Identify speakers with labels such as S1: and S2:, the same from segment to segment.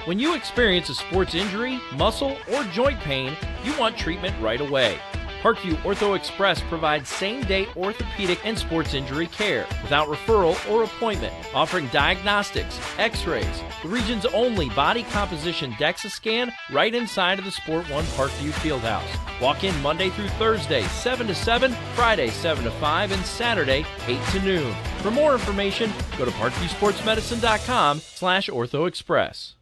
S1: When you experience a sports injury, muscle, or joint pain, you want treatment right away. Parkview Ortho Express provides same-day orthopedic and sports injury care without referral or appointment, offering diagnostics, x-rays, the region's only body composition DEXA scan right inside of the Sport One Parkview Fieldhouse. Walk in Monday through Thursday, 7 to 7, Friday, 7 to 5, and Saturday, 8 to noon. For more information, go to parkviewsportsmedicine.com/orthoexpress.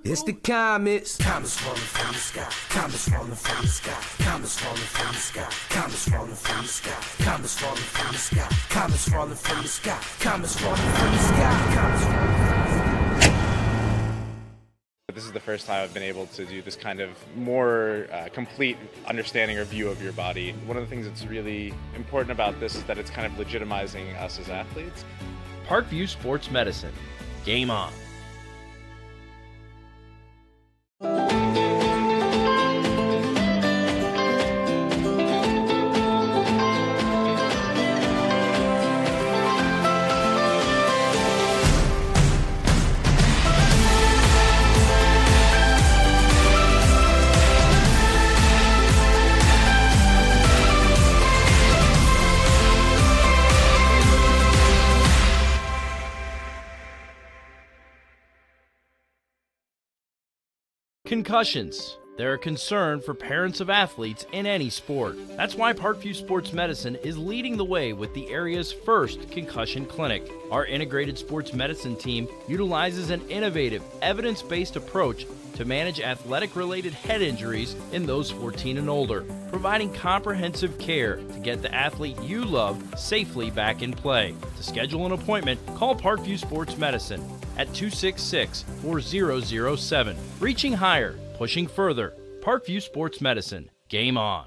S2: It's the comets. Comets falling from the sky. Comets falling from the sky. Comets falling from the sky. Comets falling from the sky. Comets falling from the sky. Comets falling from the sky. Comets falling from the sky. Comets falling from the sky.
S3: This is the first time I've been able to do this kind of more complete understanding or view of your body. One of the things that's really important about this is that it's kind of legitimizing us as athletes.
S1: Parkview Sports Medicine. Game on. Concussions. They're a concern for parents of athletes in any sport. That's why Parkview Sports Medicine is leading the way with the area's first concussion clinic. Our integrated sports medicine team utilizes an innovative, evidence-based approach to manage athletic-related head injuries in those 14 and older, providing comprehensive care to get the athlete you love safely back in play. To schedule an appointment, call Parkview Sports Medicine at 266-4007. Reaching higher, pushing further. Parkview Sports Medicine. Game on.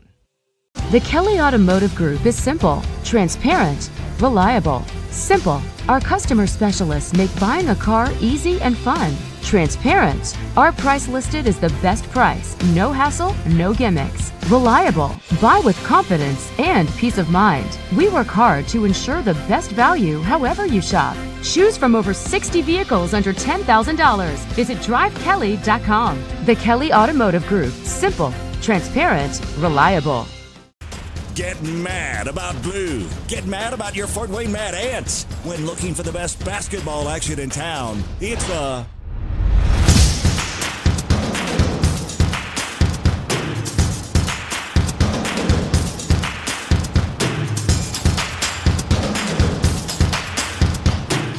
S4: The Kelly Automotive Group is simple, transparent, reliable. Simple. Our customer specialists make buying a car easy and fun. Transparent. Our price listed is the best price. No hassle, no gimmicks. Reliable. Buy with confidence and peace of mind. We work hard to ensure the best value however you shop. Choose from over 60 vehicles under $10,000. Visit drivekelly.com. The Kelly Automotive Group. Simple, transparent, reliable.
S5: Get mad about blue. Get mad about your Fort Wayne Mad Ants. When looking for the best basketball action in town, it's the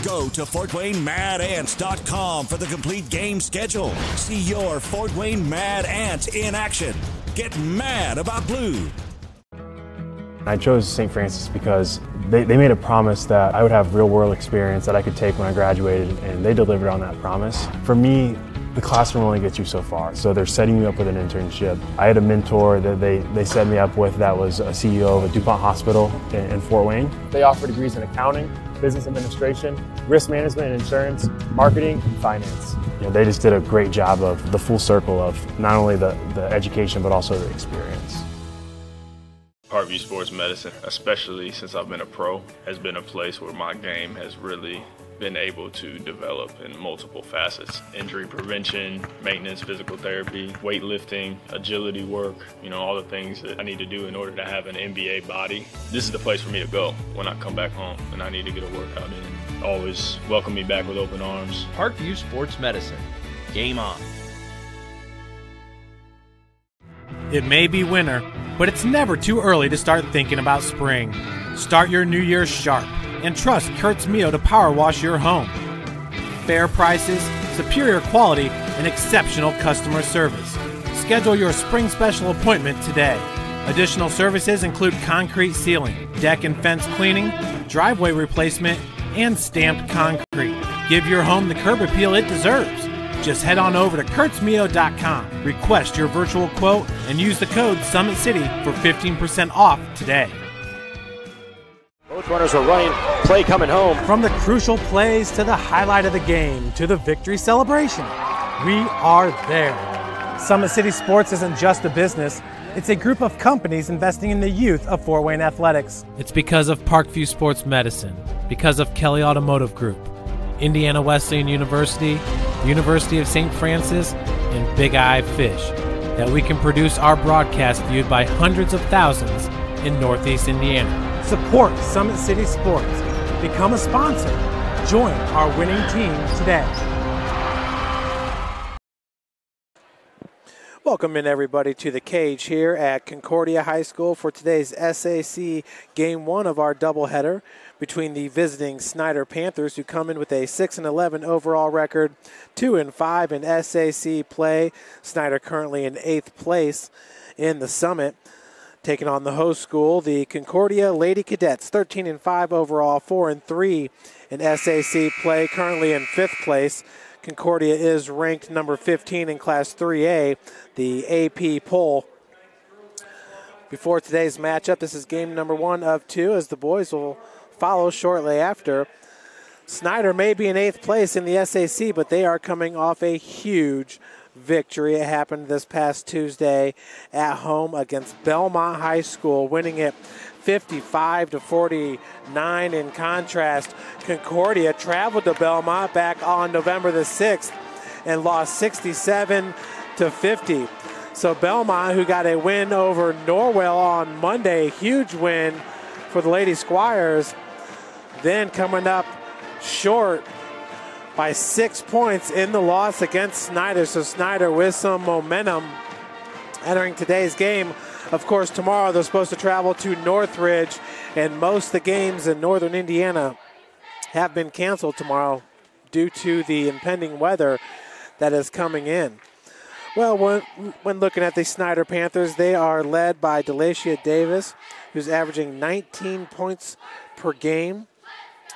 S5: Go to FortWayneMadAnts.com for the complete game schedule. See your Fort Wayne Mad Ants in action. Get mad about blue.
S6: I chose St. Francis because they made a promise that I would have real-world experience that I could take when I graduated, and they delivered on that promise. For me, the classroom only gets you so far, so they're setting you up with an internship. I had a mentor that they set me up with that was a CEO of a DuPont hospital in Fort Wayne. They offer degrees in accounting, business administration, risk management and insurance, marketing, and finance. You know, they just did a great job of the full circle of not only the education but also the experience.
S7: Parkview Sports Medicine, especially since I've been a pro, has been a place where my game has really been able to develop in multiple facets. Injury prevention, maintenance, physical therapy, weightlifting, agility work, all the things that I need to do in order to have an NBA body. This is the place for me to go when I come back home and I need to get a workout in. Always welcome me back with open arms.
S1: Parkview Sports Medicine. Game on.
S8: It may be winter, but it's never too early to start thinking about spring. Start your new year sharp and trust Kurt's Mio to power wash your home. Fair prices, superior quality, and exceptional customer service. Schedule your spring special appointment today. Additional services include concrete sealing, deck and fence cleaning, driveway replacement, and stamped concrete. Give your home the curb appeal it deserves. Just head on over to kurtzmio.com, request your virtual quote, and use the code SummitCity for 15% off today.
S9: Both runners are running, play coming home.
S8: From the crucial plays to the highlight of the game to the victory celebration, we are there. Summit City Sports isn't just a business, it's a group of companies investing in the youth of Fort Wayne athletics. It's because of Parkview Sports Medicine, because of Kelly Automotive Group, Indiana Wesleyan University, the University of St. Francis, and Big Eye Fish, that we can produce our broadcast viewed by hundreds of thousands in Northeast Indiana.
S10: Support Summit City Sports. Become a sponsor. Join our winning team today. Welcome in, everybody, to the cage here at Concordia High School for today's SAC Game 1 of our doubleheader between the visiting Snider Panthers, who come in with a 6-11 overall record, 2-5 in SAC play. Snider currently in 8th place in the Summit. Taking on the host school, the Concordia Lady Cadets, 13-5 overall, 4-3 in SAC play, currently in 5th place. Concordia is ranked number 15 in Class 3A, the AP poll. Before today's matchup, this is game number 1 of 2, as the boys will follow shortly after. Snider may be in 8th place in the SAC, but they are coming off a huge victory. It happened this past Tuesday at home against Belmont High School, winning it 55-49. In contrast, Concordia traveled to Belmont back on November the 6th and lost 67-50. So Belmont, who got a win over Norwell on Monday, huge win for the Lady Squires, then coming up short by 6 points in the loss against Snider. So Snider with some momentum entering today's game. Of course, tomorrow they're supposed to travel to Northridge, and most of the games in northern Indiana have been canceled tomorrow due to the impending weather that is coming in. Well, when looking at the Snider Panthers, they are led by Delacia Davis, who's averaging 19 points per game.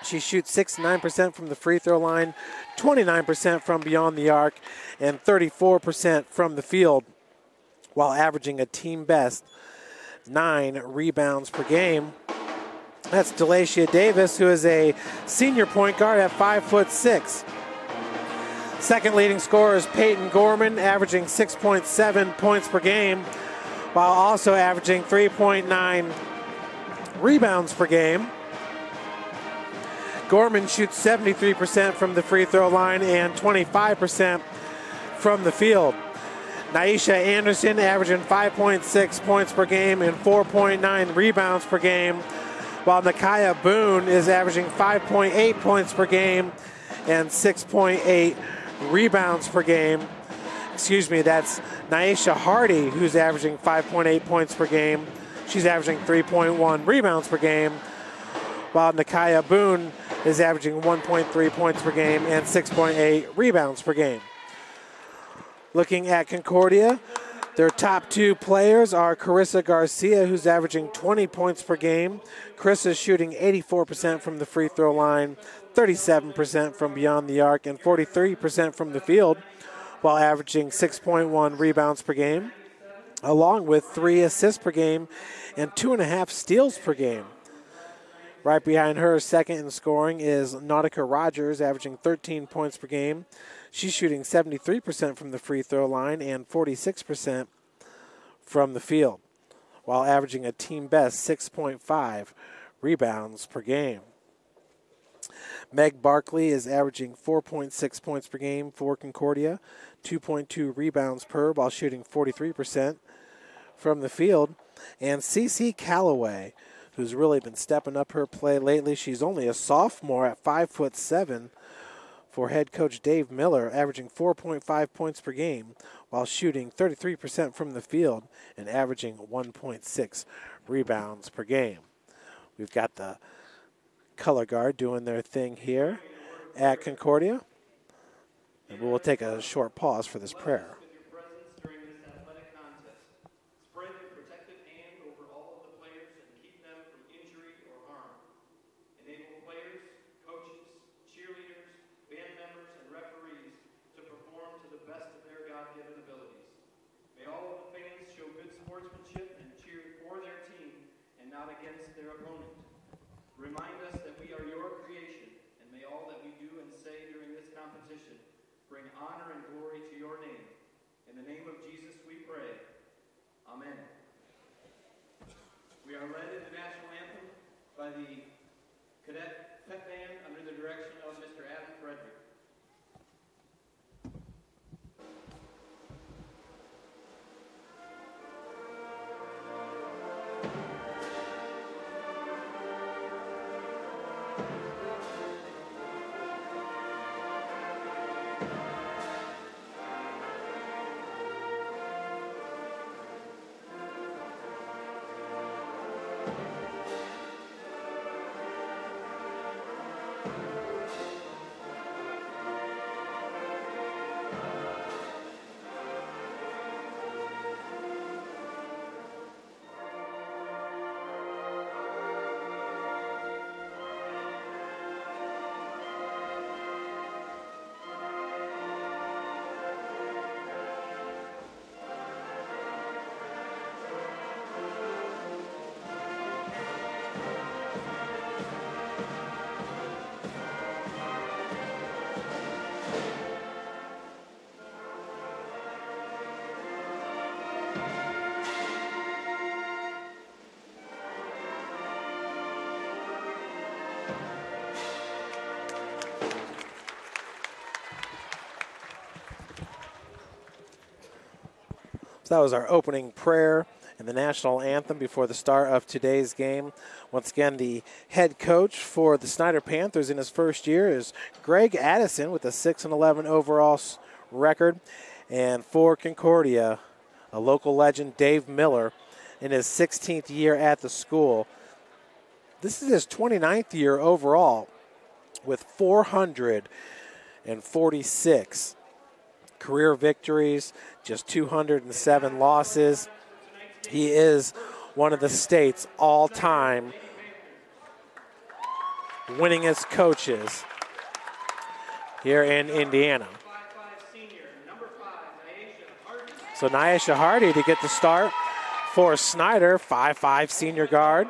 S10: She shoots 69% from the free throw line, 29% from beyond the arc, and 34% from the field, while averaging a team best 9 rebounds per game. That's Delacia Davis, who is a senior point guard at 5'6". Second leading scorer is Peyton Gorman, averaging 6.7 points per game, while also averaging 3.9 rebounds per game. Gorman shoots 73% from the free throw line and 25% from the field. Naisha Anderson averaging 5.6 points per game and 4.9 rebounds per game, while Nakaya Boone is averaging 5.8 points per game and 6.8 rebounds per game. Excuse me, that's Naisha Hardy, who's averaging 5.8 points per game. She's averaging 3.1 rebounds per game, while Nakaya Boone is averaging 1.3 points per game and 6.8 rebounds per game. Looking at Concordia, their top 2 players are Carissa Garcia, who's averaging 20 points per game. Chris is shooting 84% from the free throw line, 37% from beyond the arc, and 43% from the field, while averaging 6.1 rebounds per game, along with 3 assists per game and 2.5 steals per game. Right behind her, second in scoring, is Nautica Rogers, averaging 13 points per game. She's shooting 73% from the free throw line and 46% from the field, while averaging a team best 6.5 rebounds per game. Meg Barkley is averaging 4.6 points per game for Concordia, 2.2 rebounds per, while shooting 43% from the field. And Cece Calloway, who's really been stepping up her play lately. She's only a sophomore at 5'7", for head coach Dave Miller, averaging 4.5 points per game while shooting 33% from the field and averaging 1.6 rebounds per game. We've got the color guard doing their thing here at Concordia. And we will take a short pause for this prayer.
S11: Against their opponent. Remind us that we are your creation, and may all that we do and say during this competition bring honor and glory to your name. In the name of Jesus we pray. Amen. We are led in the national anthem by the Cadet Pep Band under the direction of Mr. Adam Frederick.
S10: So that was our opening prayer and the national anthem before the start of today's game. Once again, the head coach for the Snider Panthers in his first year is Greg Addison with a 6-11 overall record. And for Concordia, a local legend, Dave Miller, in his 16th year at the school. This is his 29th year overall with 446 career victories, just 207 losses. He is one of the state's all-time winningest coaches here in Indiana. So Nyesha Hardy to get the start for Snider, 5'5" senior guard.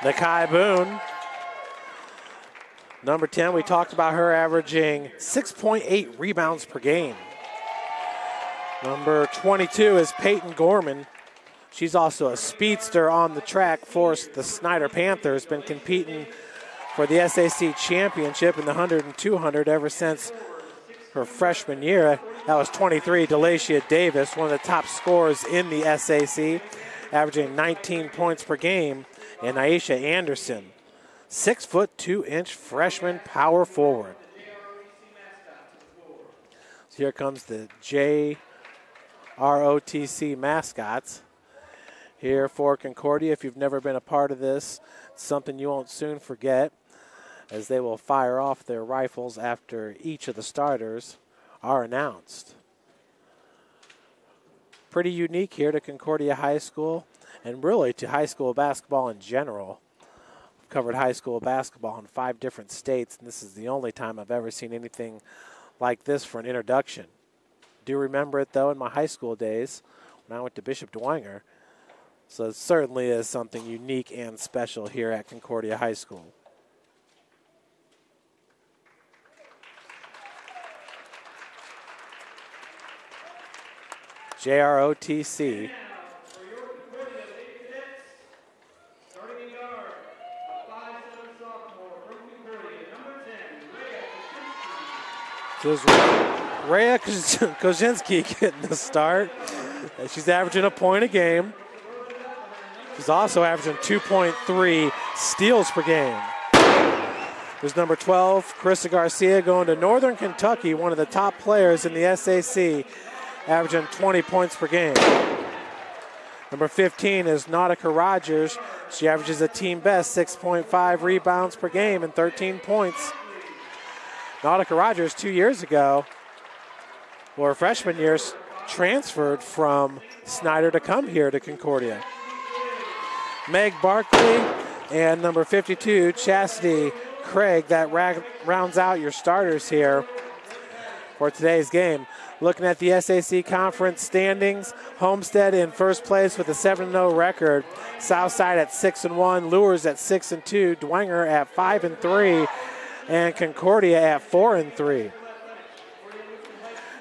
S10: Nakai Boone, number 10, we talked about her averaging 6.8 rebounds per game. Number 22 is Peyton Gorman. She's also a speedster on the track for the Snider Panthers, been competing for the SAC championship in the 100 and 200 ever since her freshman year. That was 23, Delacia Davis, one of the top scorers in the SAC, averaging 19 points per game. And Aisha Anderson, 6'2" freshman power forward. So here comes the JROTC mascots here for Concordia. If you've never been a part of this, it's something you won't soon forget, as they will fire off their rifles after each of the starters are announced. Pretty unique here to Concordia High School, and really to high school basketball in general. I've covered high school basketball in 5 different states, and this is the only time I've ever seen anything like this for an introduction. Do remember it, though, in my high school days when I went to Bishop Dwenger. So it certainly is something unique and special here at Concordia High School. JROTC. So it's Rhea Kozinski getting the start. She's averaging a point a game. She's also averaging 2.3 steals per game. There's number 12, Carissa Garcia, going to Northern Kentucky, one of the top players in the SAC, averaging 20 points per game. Number 15 is Nautica Rogers. She averages a team best 6.5 rebounds per game and 13 points. Nautica Rogers 2 years ago, or her freshman years, transferred from Snider to come here to Concordia. Meg Barkley and number 52, Chastity Craig, that rounds out your starters here for today's game. Looking at the SAC conference standings, Homestead in first place with a 7-0 record. Southside at 6-1, Lures at 6-2, Dwenger at 5-3, and Concordia at 4-3.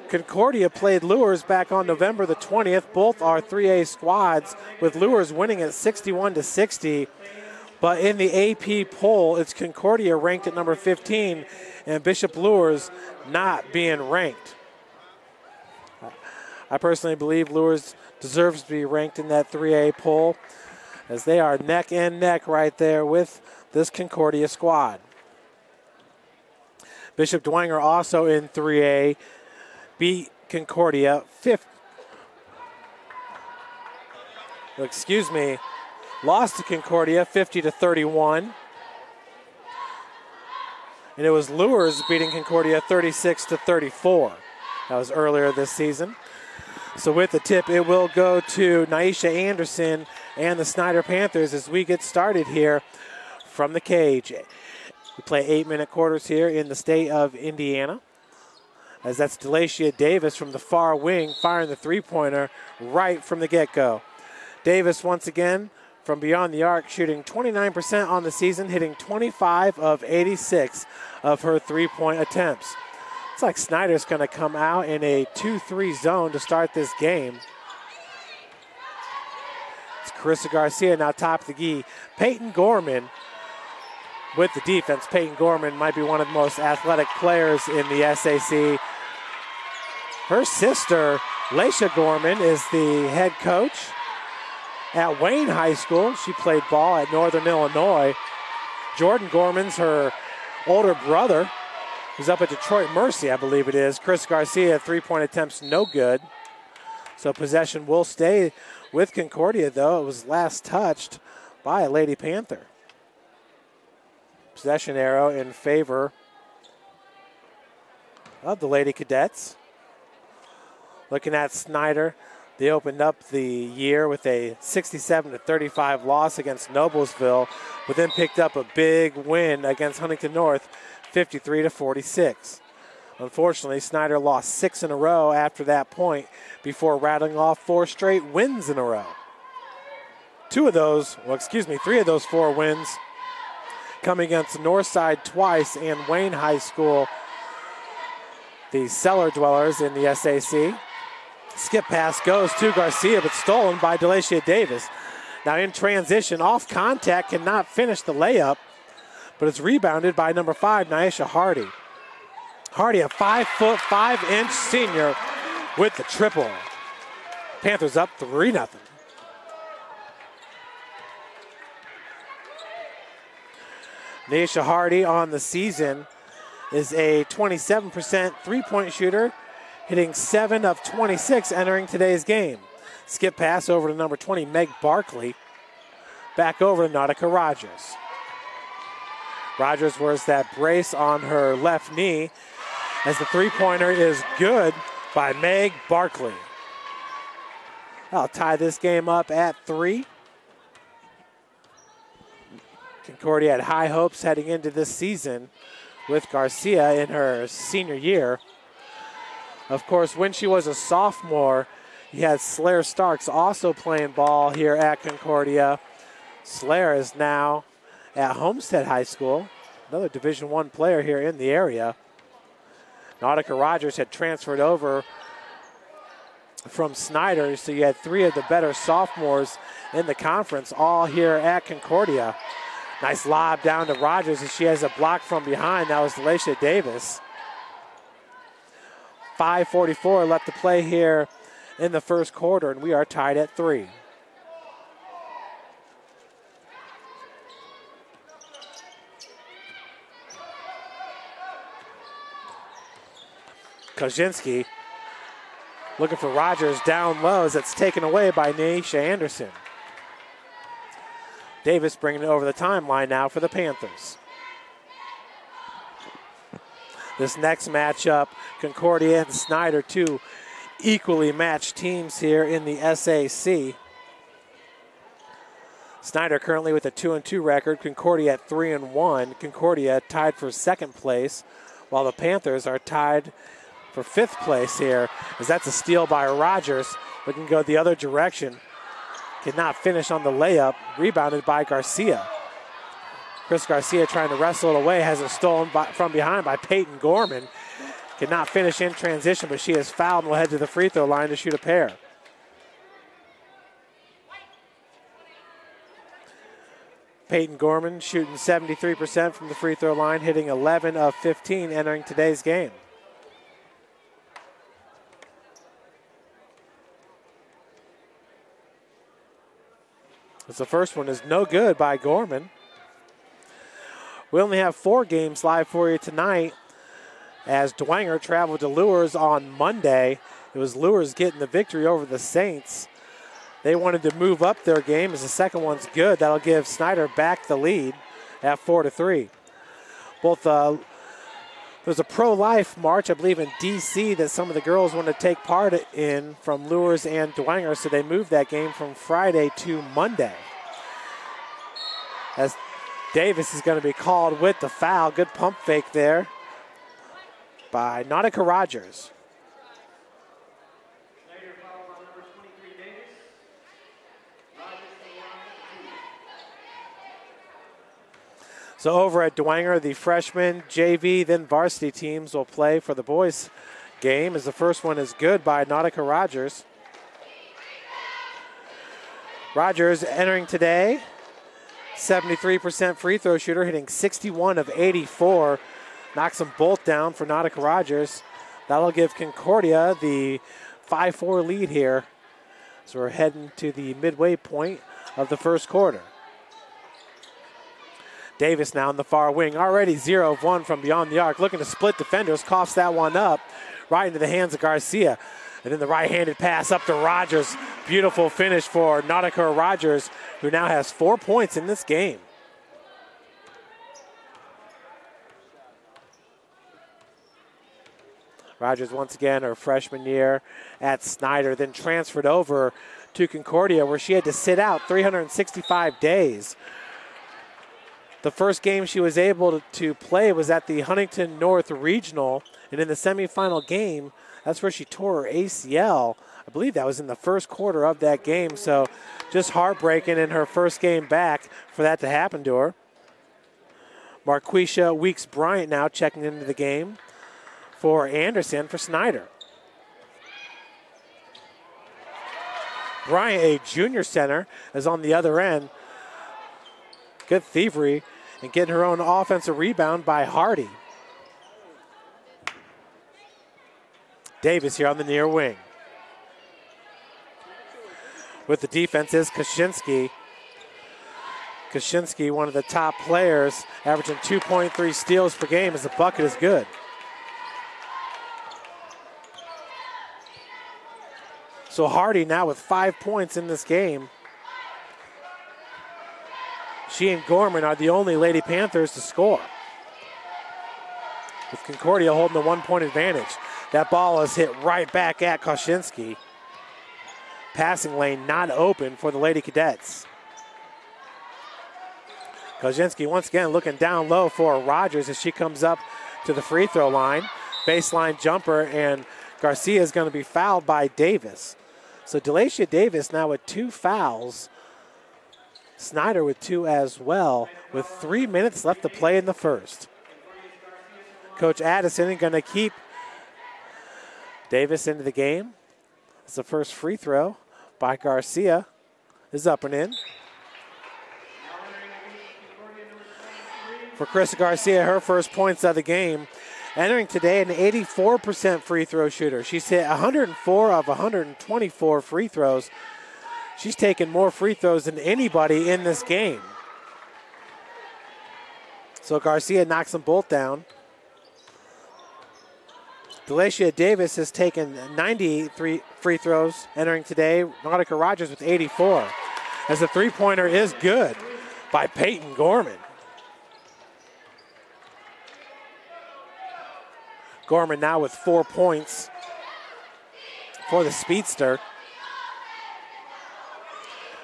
S10: Concordia played Lures back on November the 20th. Both are 3A squads, with Lures winning at 61-60. But in the AP poll, it's Concordia ranked at number 15 and Bishop Lures not being ranked. I personally believe Lures deserves to be ranked in that 3A poll, as they are neck and neck right there with this Concordia squad. Bishop Dwenger also in 3A beat Concordia lost to Concordia 50-31. And it was Lures beating Concordia 36-34. That was earlier this season. So with the tip, it will go to Nyesha Anderson and the Snider Panthers as we get started here from the cage. We play 8-minute quarters here in the state of Indiana, as that's Delacia Davis from the far wing firing the three-pointer right from the get-go. Davis once again from beyond the arc, shooting 29% on the season, hitting 25 of 86 of her three-point attempts. It's like Snider's going to come out in a 2-3 zone to start this game. It's Carissa Garcia now top of the key. Peyton Gorman with the defense. Peyton Gorman might be one of the most athletic players in the SAC. Her sister, Laisha Gorman, is the head coach at Wayne High School. She played ball at Northern Illinois. Jordan Gorman's her older brother, who's up at Detroit Mercy, I believe it is. Chris Garcia, 3-point attempts, no good. So possession will stay with Concordia, though. It was last touched by a Lady Panther. Possession arrow in favor of the Lady Cadets. Looking at Snider, they opened up the year with a 67-35 loss against Noblesville, but then picked up a big win against Huntington North, 53-46. Unfortunately, Snider lost 6 in a row after that point before rattling off 4 straight wins in a row. 3 of those 4 wins coming against Northside twice and Wayne High School, the cellar dwellers in the SAC. Skip pass goes to Garcia, but stolen by Delacia Davis. Now in transition, off contact, cannot finish the layup, but it's rebounded by number 5, Nyesha Hardy. Hardy, a 5', 5" senior with the triple. Panthers up 3-0. Nyesha Hardy on the season is a 27% three-point shooter, hitting 7 of 26 entering today's game. Skip pass over to number 20, Meg Barkley. Back over to Nautica Rogers. Rogers wears that brace on her left knee as the three-pointer is good by Meg Barkley. I'll tie this game up at 3. Concordia had high hopes heading into this season with Garcia in her senior year. Of course, when she was a sophomore, you had Slayer Starks also playing ball here at Concordia. Slayer is now at Homestead High School, another Division I player here in the area. Nautica Rogers had transferred over from Snider, so you had 3 of the better sophomores in the conference all here at Concordia. Nice lob down to Rogers as she has a block from behind. That was Delacia Davis. 5:44 left to play here in the first quarter, and we are tied at 3. Kozinski looking for Rogers down low as it's taken away by Naisha Anderson. Davis bringing it over the timeline now for the Panthers. This next matchup, Concordia and Snider, 2 equally matched teams here in the SAC. Snider currently with a 2-2 record, Concordia at 3-1. Concordia tied for second place, while the Panthers are tied for 5th place here, as that's a steal by Rogers. We can go the other direction. Cannot finish on the layup, rebounded by Garcia. Chris Garcia trying to wrestle it away, has it stolen from behind by Peyton Gorman. Cannot finish in transition, but she is fouled and will head to the free throw line to shoot a pair. Peyton Gorman shooting 73% from the free throw line, hitting 11 of 15 entering today's game. As the first one is no good by Gorman. We only have 4 games live for you tonight as Dwenger traveled to Lures on Monday. It was Lures getting the victory over the Saints. They wanted to move up their game as the second one's good. That'll give Snider back the lead at 4-3. Both there's a pro-life march, I believe, in D.C. that some of the girls want to take part in from Lures and Dwenger, so they moved that game from Friday to Monday. As Davis is going to be called with the foul. Good pump fake there by Nautica Rogers. So over at Dwenger, the freshman, JV, then varsity teams will play for the boys game as the first one is good by Nautica Rogers. Rogers entering today, 73% free throw shooter, hitting 61 of 84. Knocks them both down for Nautica Rogers. That'll give Concordia the 5-4 lead here. So we're heading to the midway point of the first quarter. Davis now in the far wing, already 0 of 1 from beyond the arc, looking to split defenders, coughs that one up right into the hands of Garcia. And then the right-handed pass up to Rogers. Beautiful finish for Nautica Rogers, who now has 4 points in this game. Rogers once again her freshman year at Snider, then transferred over to Concordia where she had to sit out 365 days. The first game she was able to play was at the Huntington North Regional, and in the semifinal game, that's where she tore her ACL. I believe that was in the first quarter of that game, so just heartbreaking in her first game back for that to happen to her. Marquisha Weeks-Bryant now checking into the game for Anderson for Snider. Bryant, a junior center, is on the other end. Good thievery and getting her own offensive rebound by Hardy. Davis here on the near wing. With the defense is Kaczynski. Kaczynski, one of the top players, averaging 2.3 steals per game as the bucket is good. So Hardy now with 5 points in this game. She and Gorman are the only Lady Panthers to score, with Concordia holding the 1 point advantage. That ball is hit right back at Kaczynski. Passing lane not open for the Lady Cadets. Kaczynski once again looking down low for Rogers as she comes up to the free throw line. Baseline jumper, and Garcia is going to be fouled by Davis. So Delacia Davis now with 2 fouls. Snider with 2 as well, with 3 minutes left to play in the first. Coach Addison going to keep Davis into the game. It's the first free throw by Garcia is up and in. For Chris Garcia, her first points of the game. Entering today, an 84% free throw shooter. She's hit 104 of 124 free throws. She's taken more free throws than anybody in this game. So Garcia knocks them both down. Delacia Davis has taken 93 free throws entering today. Nautica Rogers with 84. As the three-pointer is good by Peyton Gorman. Gorman now with 4 points for the speedster.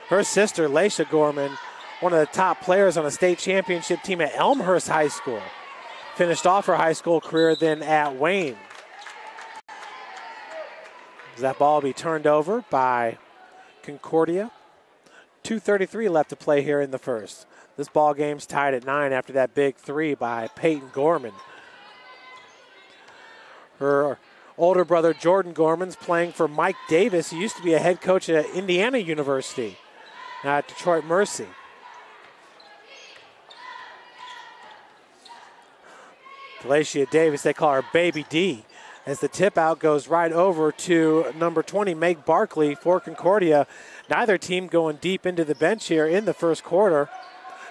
S10: Her sister, Laisha Gorman, one of the top players on a state championship team at Elmhurst High School. Finished off her high school career then at Wayne. Does that ball be turned over by Concordia? 2:33 left to play here in the first. This ball game's tied at 9 after that big three by Peyton Gorman. Her older brother, Jordan Gorman's playing for Mike Davis, who used to be a head coach at Indiana University, now at Detroit Mercy. Delacia Davis, they call her Baby D, as the tip out goes right over to number 20, Meg Barkley for Concordia. Neither team going deep into the bench here in the first quarter.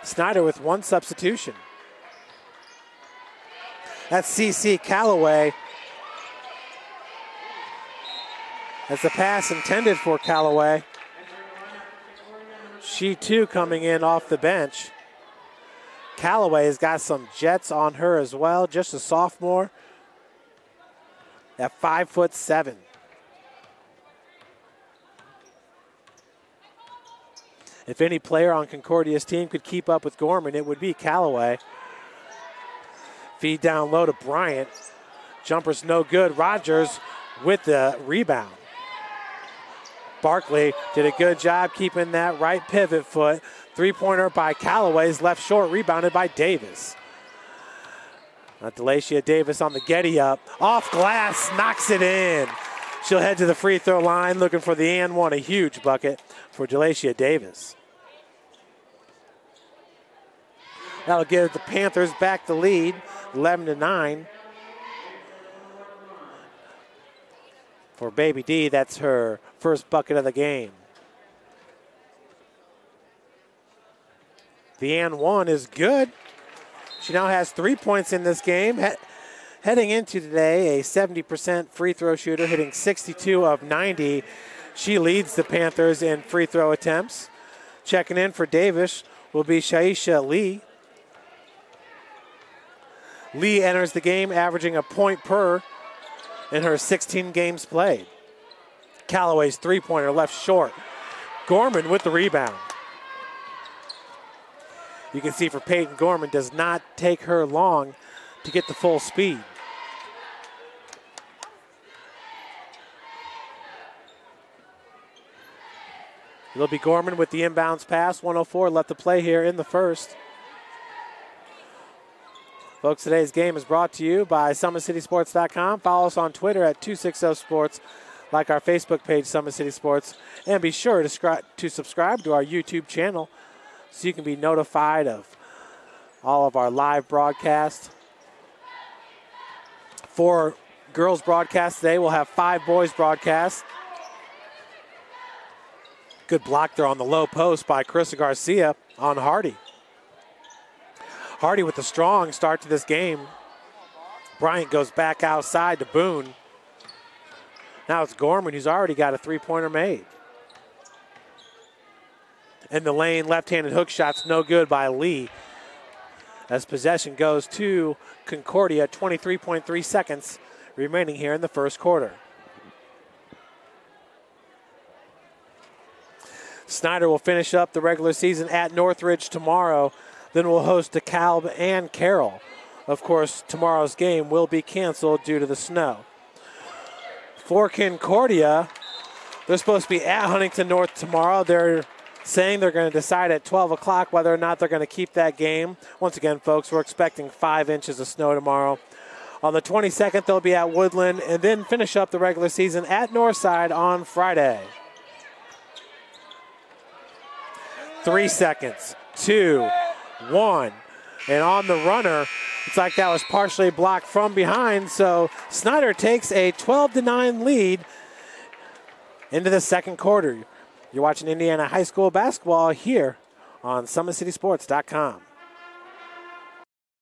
S10: Snider with 1 substitution. That's CC Callaway. That's the pass intended for Callaway. She too coming in off the bench. Callaway has got some jets on her as well, just a sophomore at 5'7". If any player on Concordia's team could keep up with Gorman, it would be Callaway. Feed down low to Bryant. Jumper's no good. Rogers with the rebound. Barkley did a good job keeping that right pivot foot. Three-pointer by Callaway is left short, rebounded by Davis. Now Delacia Davis on the Getty up. Off glass, knocks it in. She'll head to the free throw line looking for the and one, a huge bucket for Delacia Davis. That'll give the Panthers back the lead, 11-9. For Baby D, that's her first bucket of the game. The and one is good. She now has 3 points in this game. Heading into today, a 70% free throw shooter, hitting 62 of 90. She leads the Panthers in free throw attempts. Checking in for Davis will be Shaisha Lee. Lee enters the game averaging a point per in her 16 games played. Callaway's three-pointer left short. Gorman with the rebound. You can see for Peyton Gorman, does not take her long to get the full speed. It'll be Gorman with the inbounds pass. 1:04 left to play here in the first. Folks, today's game is brought to you by SummitCitySports.com. Follow us on Twitter at 260sports, like our Facebook page, Summit City Sports, and be sure to subscribe to our YouTube channel so you can be notified of all of our live broadcasts. 4 girls broadcasts today. We'll have 5 boys broadcasts. Good block there on the low post by Carissa Garcia on Hardy. Hardy with a strong start to this game. Bryant goes back outside to Boone. Now it's Gorman, who's already got a three-pointer made. In the lane, left-handed hook shot's no good by Lee. As possession goes to Concordia, 23.3 seconds remaining here in the first quarter. Snider will finish up the regular season at Northridge tomorrow. Then we'll host DeKalb and Carroll. Of course, tomorrow's game will be canceled due to the snow. For Concordia, they're supposed to be at Huntington North tomorrow. They're saying they're going to decide at 12 o'clock whether or not they're going to keep that game. Once again, folks, we're expecting 5 inches of snow tomorrow. On the 22nd, they'll be at Woodland and then finish up the regular season at Northside on Friday. 3 seconds, 2, 1. And on the runner, it's like that was partially blocked from behind, so Snider takes a 12-9 lead into the second quarter. You're watching Indiana High School basketball here on SummitCitySports.com.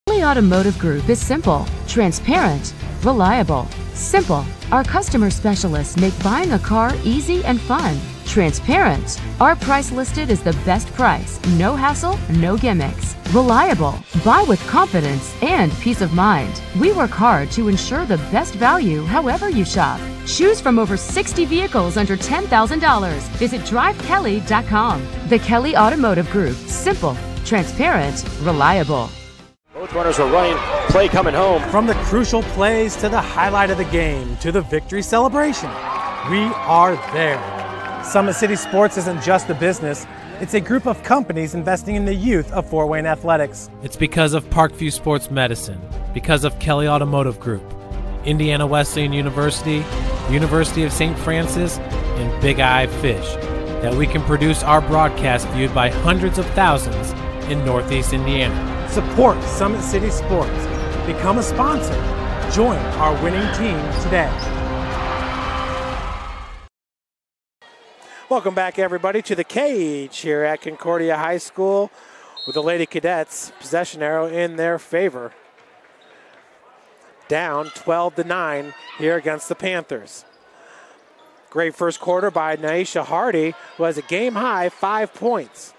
S4: Kelly Automotive Group is simple, transparent, reliable. Simple. Our customer specialists make buying a car easy and fun. Transparent. Our price listed is the best price. No hassle, no gimmicks. Reliable. Buy with confidence and peace of mind. We work hard to ensure the best value however you shop. Choose from over 60 vehicles under $10,000. Visit drivekelly.com. The Kelly Automotive Group. Simple, transparent, reliable.
S9: Both runners are running. Play coming home.
S8: From the crucial plays to the highlight of the game to the victory celebration, we are there. Summit City Sports isn't just a business. It's a group of companies investing in the youth of Fort Wayne athletics.
S12: It's because of Parkview Sports Medicine, because of Kelly Automotive Group, Indiana Wesleyan University, University of St. Francis, and Big Eye Fish, that we can produce our broadcast viewed by hundreds of thousands in Northeast Indiana.
S8: Support Summit City Sports. Become a sponsor. Join our winning team today.
S10: Welcome back, everybody, to the cage here at Concordia High School with the Lady Cadets. Possession arrow in their favor. Down 12-9 here against the Panthers. Great first quarter by Naisha Hardy, who has a game-high 5 points.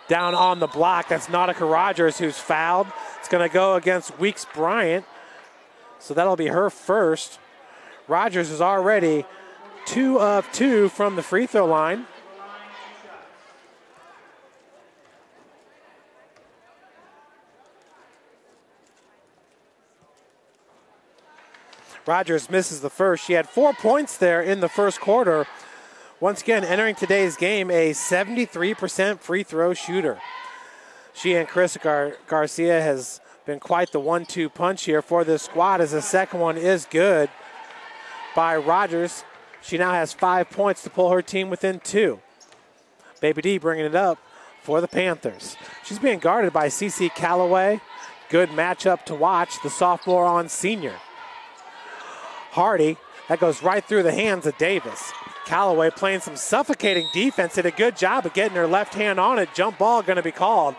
S10: Down on the block, that's Nautica Rogers who's fouled. It's going to go against Weeks Bryant, so that'll be her first. Rogers is already 2 of 2 from the free throw line. Rogers misses the first. She had 4 points there in the first quarter. Once again, entering today's game, a 73% free throw shooter. She and Chris Garcia has been quite the 1-2 punch here for this squad, as the second one is good by Rogers. She now has 5 points to pull her team within 2. Baby D bringing it up for the Panthers. She's being guarded by CeCe Callaway. Good matchup to watch, the sophomore on senior. Hardy, that goes right through the hands of Davis. Callaway playing some suffocating defense, did a good job of getting her left hand on it. Jump ball going to be called.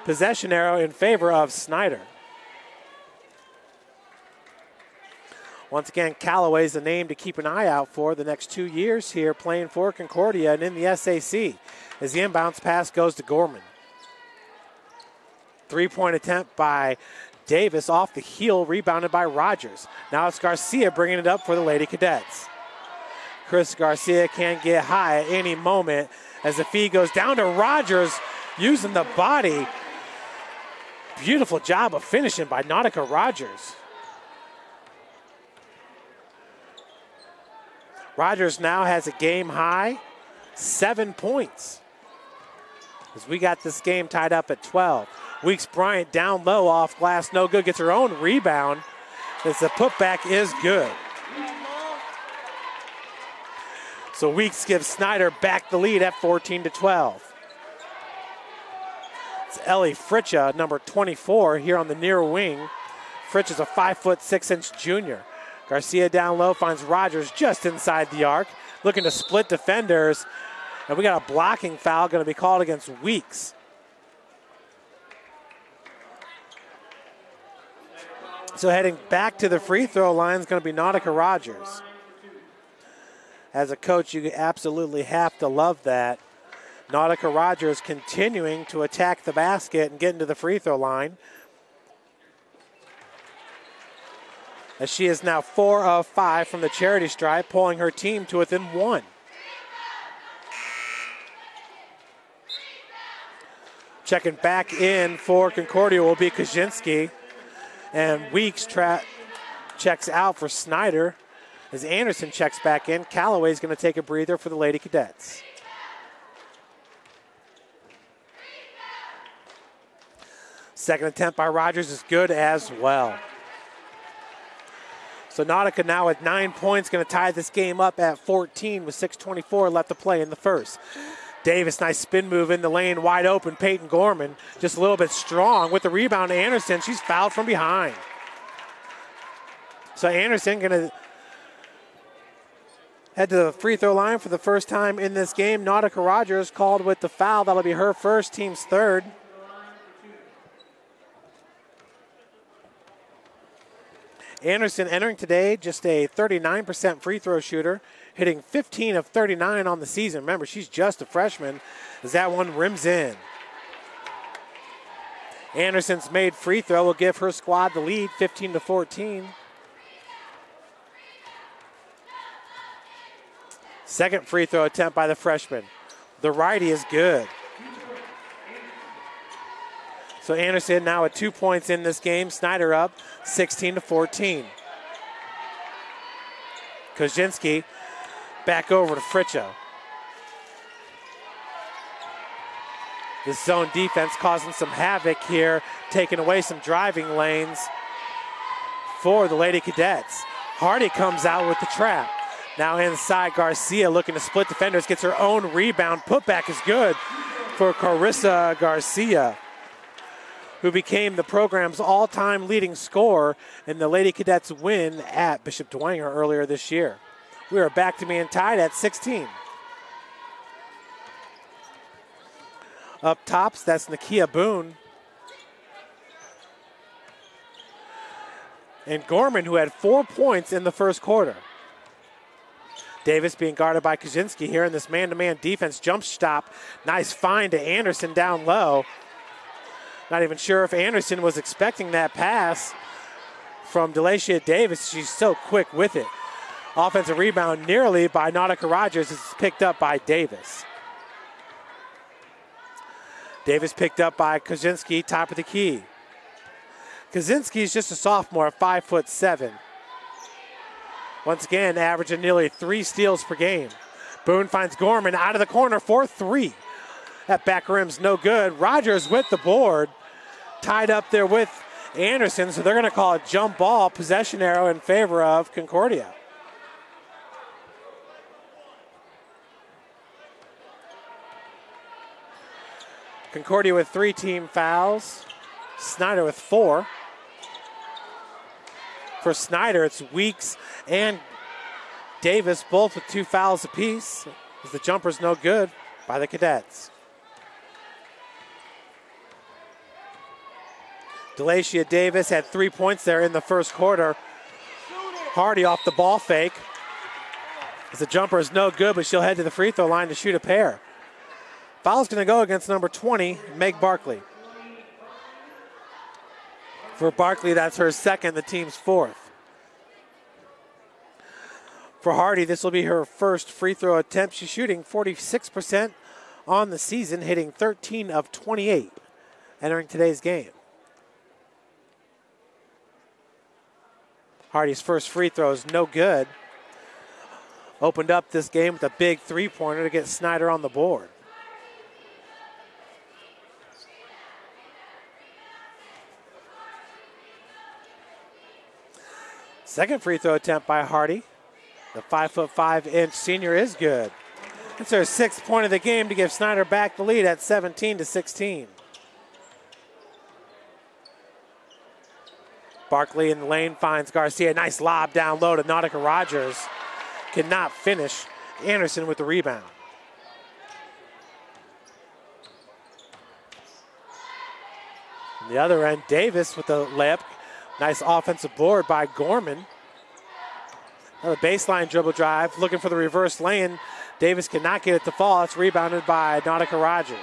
S10: Possession arrow in favor of Snider. Once again, Callaway's a name to keep an eye out for the next 2 years here, playing for Concordia and in the SAC. As the inbounds pass goes to Gorman. 3-point attempt by Davis off the heel, rebounded by Rogers. Now it's Garcia bringing it up for the Lady Cadets. Chris Garcia can't get high at any moment as the feed goes down to Rogers using the body. Beautiful job of finishing by Nautica Rogers. Rogers now has a game high 7 points as we got this game tied up at 12. Weeks Bryant down low off glass, no good, gets her own rebound as the putback is good. So Weeks gives Snider back the lead at 14-12. It's Ellie Fritcha, number 24, here on the near wing. Fritcha's a 5'6" junior. Garcia down low finds Rogers just inside the arc, looking to split defenders. And we got a blocking foul going to be called against Weeks. So heading back to the free throw line is going to be Nautica Rogers. As a coach, you absolutely have to love that. Nautica Rogers continuing to attack the basket and get into the free throw line. As she is now 4 of 5 from the charity stripe, pulling her team to within 1. Checking back in for Concordia will be Kaczynski. And Weeks checks out for Snider. As Anderson checks back in, Callaway's going to take a breather for the Lady Cadets. Second attempt by Rogers is good as well. So Nautica now with 9 points, going to tie this game up at 14 with 6:24 left to play in the first. Davis, nice spin move in the lane, wide open. Peyton Gorman just a little bit strong with the rebound. Anderson, she's fouled from behind. So Anderson going to head to the free throw line for the first time in this game. Nautica Rogers called with the foul. That'll be her first, team's third. Anderson entering today just a 39% free throw shooter, hitting 15 of 39 on the season. Remember, she's just a freshman as that one rims in. Anderson's made free throw will give her squad the lead, 15-14. Second free throw attempt by the freshman. The righty is good. So Anderson now at 2 points in this game. Snider up 16-14. Kaczynski back over to Fritcha. This zone defense causing some havoc here, taking away some driving lanes for the Lady Cadets. Hardy comes out with the trap. Now inside, Garcia looking to split defenders, gets her own rebound. Putback is good for Carissa Garcia, who became the program's all-time leading scorer in the Lady Cadets win at Bishop Dwenger earlier this year. We are back to being tied at 16. Up tops, that's Nakia Boone. And Gorman, who had 4 points in the first quarter. Davis being guarded by Kaczynski here in this man-to-man defense. Jump stop. Nice find to Anderson down low. Not even sure if Anderson was expecting that pass from Delacia Davis. She's so quick with it. Offensive rebound nearly by Nautica Rogers. It's picked up by Davis. Davis picked up by Kaczynski, top of the key. Kaczynski is just a sophomore, 5'7". Once again, averaging nearly 3 steals per game. Boone finds Gorman out of the corner for 3. That back rim's no good. Rogers with the board. Tied up there with Anderson, so they're going to call a jump ball, possession arrow in favor of Concordia. Concordia with 3 team fouls. Snider with 4. For Snider, it's Weeks and Davis, both with 2 fouls apiece, as the jumper's no good by the Cadets. Delacia Davis had 3 points there in the first quarter. Hardy off the ball fake. As the jumper is no good, but she'll head to the free throw line to shoot a pair. Foul's going to go against number 20, Meg Barkley. For Barkley, that's her second, the team's fourth. For Hardy, this will be her first free throw attempt. She's shooting 46% on the season, hitting 13 of 28 entering today's game. Hardy's first free throw is no good. Opened up this game with a big three-pointer to get Snider on the board. Second free throw attempt by Hardy. The 5'5" senior is good. It's her 6th point of the game to give Snider back the lead at 17-16. Barkley in the lane finds Garcia. Nice lob down low to Nautica Rogers. Cannot finish. Anderson with the rebound. On the other end, Davis with the layup. Nice offensive board by Gorman. Another baseline dribble drive, looking for the reverse lane. Davis cannot get it to fall. It's rebounded by Nautica Rogers.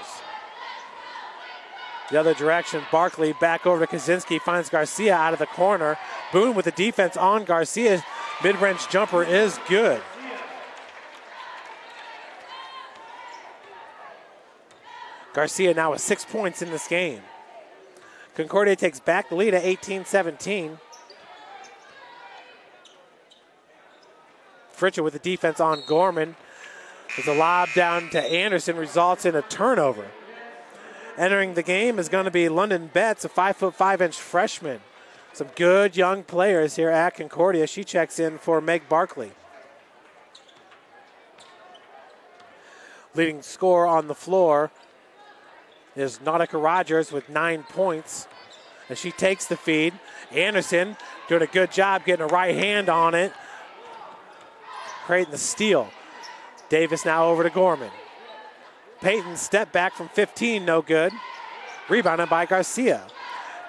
S10: The other direction, Barkley back over to Kaczynski, finds Garcia out of the corner. Boone with the defense on Garcia. Mid-range jumper is good. Garcia now with 6 points in this game. Concordia takes back the lead at 18-17. Fritcher with the defense on Gorman. There's a lob down to Anderson, results in a turnover. Entering the game is going to be London Betts, a 5'5" freshman. Some good young players here at Concordia. She checks in for Meg Barkley. Leading scorer on the floor is Nautica Rogers with 9 points. And she takes the feed. Anderson doing a good job getting a right hand on it. Creating the steal. Davis now over to Gorman. Payton step back from 15, no good. Rebounded by Garcia.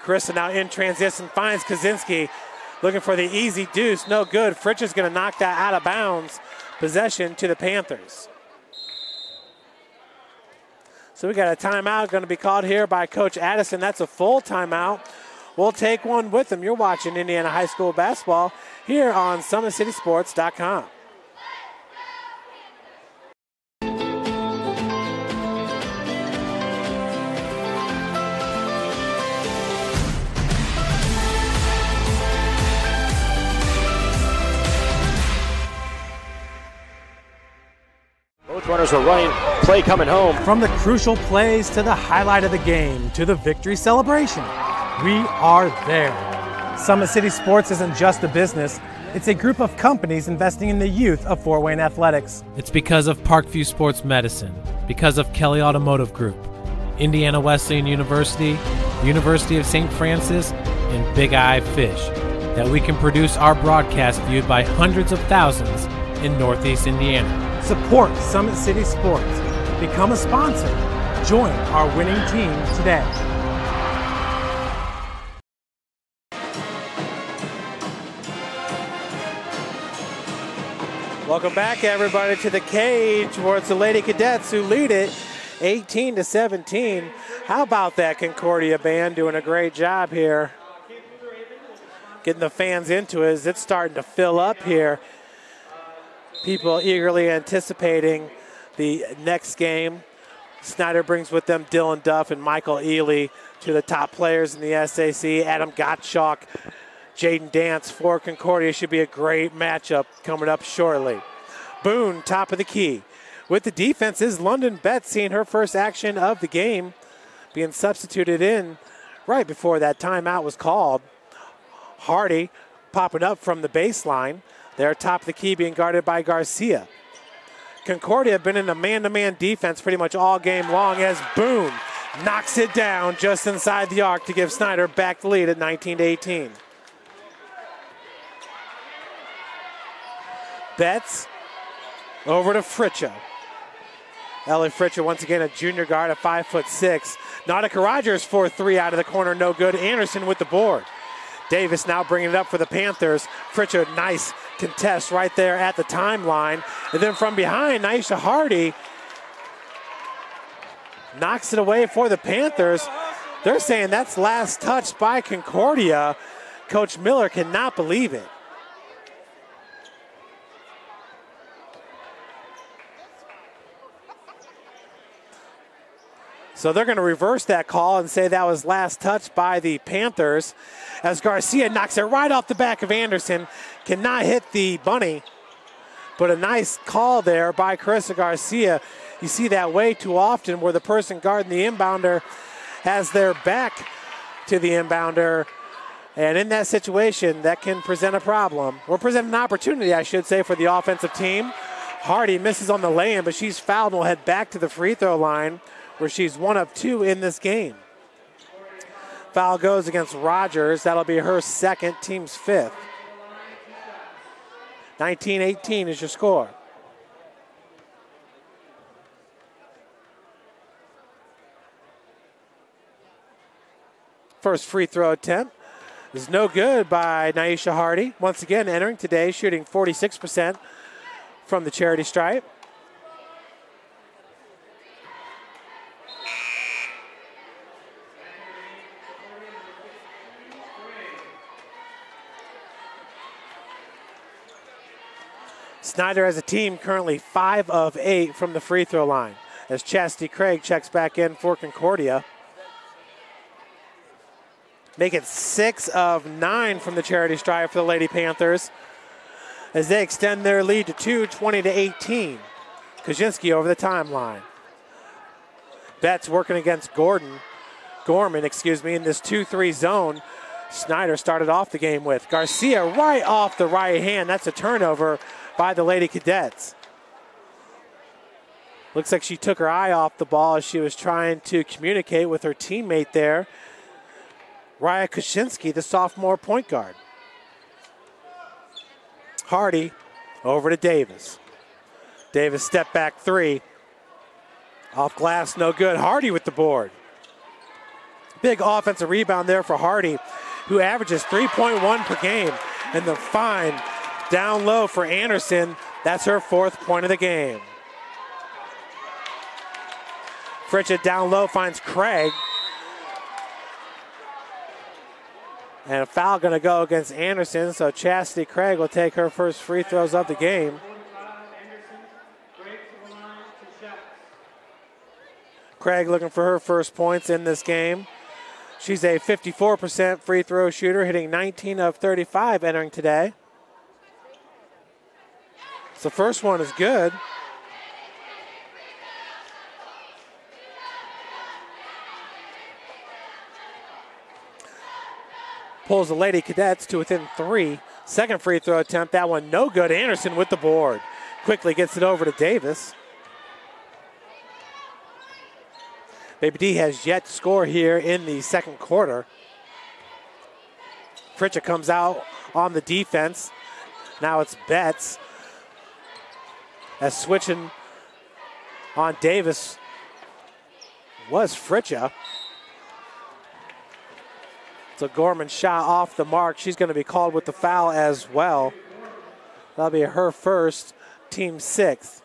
S10: Carissa now in transition, finds Kaczynski. Looking for the easy deuce, no good. Fritcher's gonna knock that out of bounds. Possession to the Panthers. So we got a timeout going to be called here by Coach Addison. That's a full timeout. We'll take one with them. You're watching Indiana High School basketball here on SummitCitySports.com.
S9: Both runners are running. Play coming home.
S8: From the crucial plays to the highlight of the game to the victory celebration, we are there. Summit City Sports isn't just a business. It's a group of companies investing in the youth of Fort Wayne athletics.
S12: It's because of Parkview Sports Medicine, because of Kelly Automotive Group, Indiana Wesleyan University, University of St. Francis, and Big Eye Fish, that we can produce our broadcast viewed by hundreds of thousands in Northeast Indiana.
S8: Support Summit City Sports. Become a sponsor. Join our winning team today.
S10: Welcome back, everybody, to the cage where it's the Lady Cadets who lead it 18-17. How about that Concordia band doing a great job here? Getting the fans into it as it's starting to fill up here. People eagerly anticipating the next game. Snider brings with them Dylan Duff and Michael Ely, two of the top players in the SAC. Adam Gottschalk, Jaden Dance for Concordia. Should be a great matchup coming up shortly. Boone, top of the key. With the defense is London Betts, seeing her first action of the game, being substituted in right before that timeout was called. Hardy popping up from the baseline. They're top of the key, being guarded by Garcia. Concordia have been in a man-to-man defense pretty much all game long as Boone knocks it down just inside the arc to give Snider back the lead at 19-18. Betts over to Fritcha. Ellie Fritcha, once again, a junior guard at 5'6". Nautica Rogers for 3 out of the corner, no good. Anderson with the board. Davis now bringing it up for the Panthers. Fritcha, nice contest right there at the timeline. And then from behind, Nyesha Hardy knocks it away for the Panthers. They're saying that's last touch by Concordia. Coach Miller cannot believe it. So they're going to reverse that call and say that was last touch by the Panthers, as Garcia knocks it right off the back of Anderson. Cannot hit the bunny, but a nice call there by Carissa Garcia. You see that way too often, where the person guarding the inbounder has their back to the inbounder. And in that situation, that can present a problem, or present an opportunity, I should say, for the offensive team. Hardy misses on the lay-in, but she's fouled and will head back to the free throw line, where she's 1 of 2 in this game. Foul goes against Rogers. That'll be her second, team's 5th. 19-18 is your score. First free throw attempt is no good by Nyesha Hardy. Once again, entering today, shooting 46% from the charity stripe. Snider as a team currently 5 of 8 from the free throw line, as Chastity Craig checks back in for Concordia. Make it 6 of 9 from the charity stripe for the Lady Panthers, as they extend their lead to 2, 20-18. Kaczynski over the timeline. Betts working against Gorman, in this 2-3 zone. Snider started off the game with Garcia right off the right hand. That's a turnover by the Lady Cadets. Looks like she took her eye off the ball as she was trying to communicate with her teammate there, Raya Kaczynski, the sophomore point guard. Hardy over to Davis. Davis step back 3. Off glass, no good. Hardy with the board. Big offensive rebound there for Hardy, who averages 3.1 per game. And the fine down low for Anderson. That's her 4th point of the game. Fritcha down low finds Craig. And a foul going to go against Anderson, so Chastity Craig will take her first free throws of the game. Craig looking for her first points in this game. She's a 54% free throw shooter, hitting 19 of 35 entering today. So first one is good. Pulls the Lady Cadets to within 3. Second free throw attempt, that one no good. Anderson with the board. Quickly gets it over to Davis. Baby D has yet to score here in the second quarter. Fritcha comes out on the defense. Now it's Betts. As switching on Davis was Fritcha. So Gorman shot off the mark. She's going to be called with the foul as well. That'll be her first, team 6th.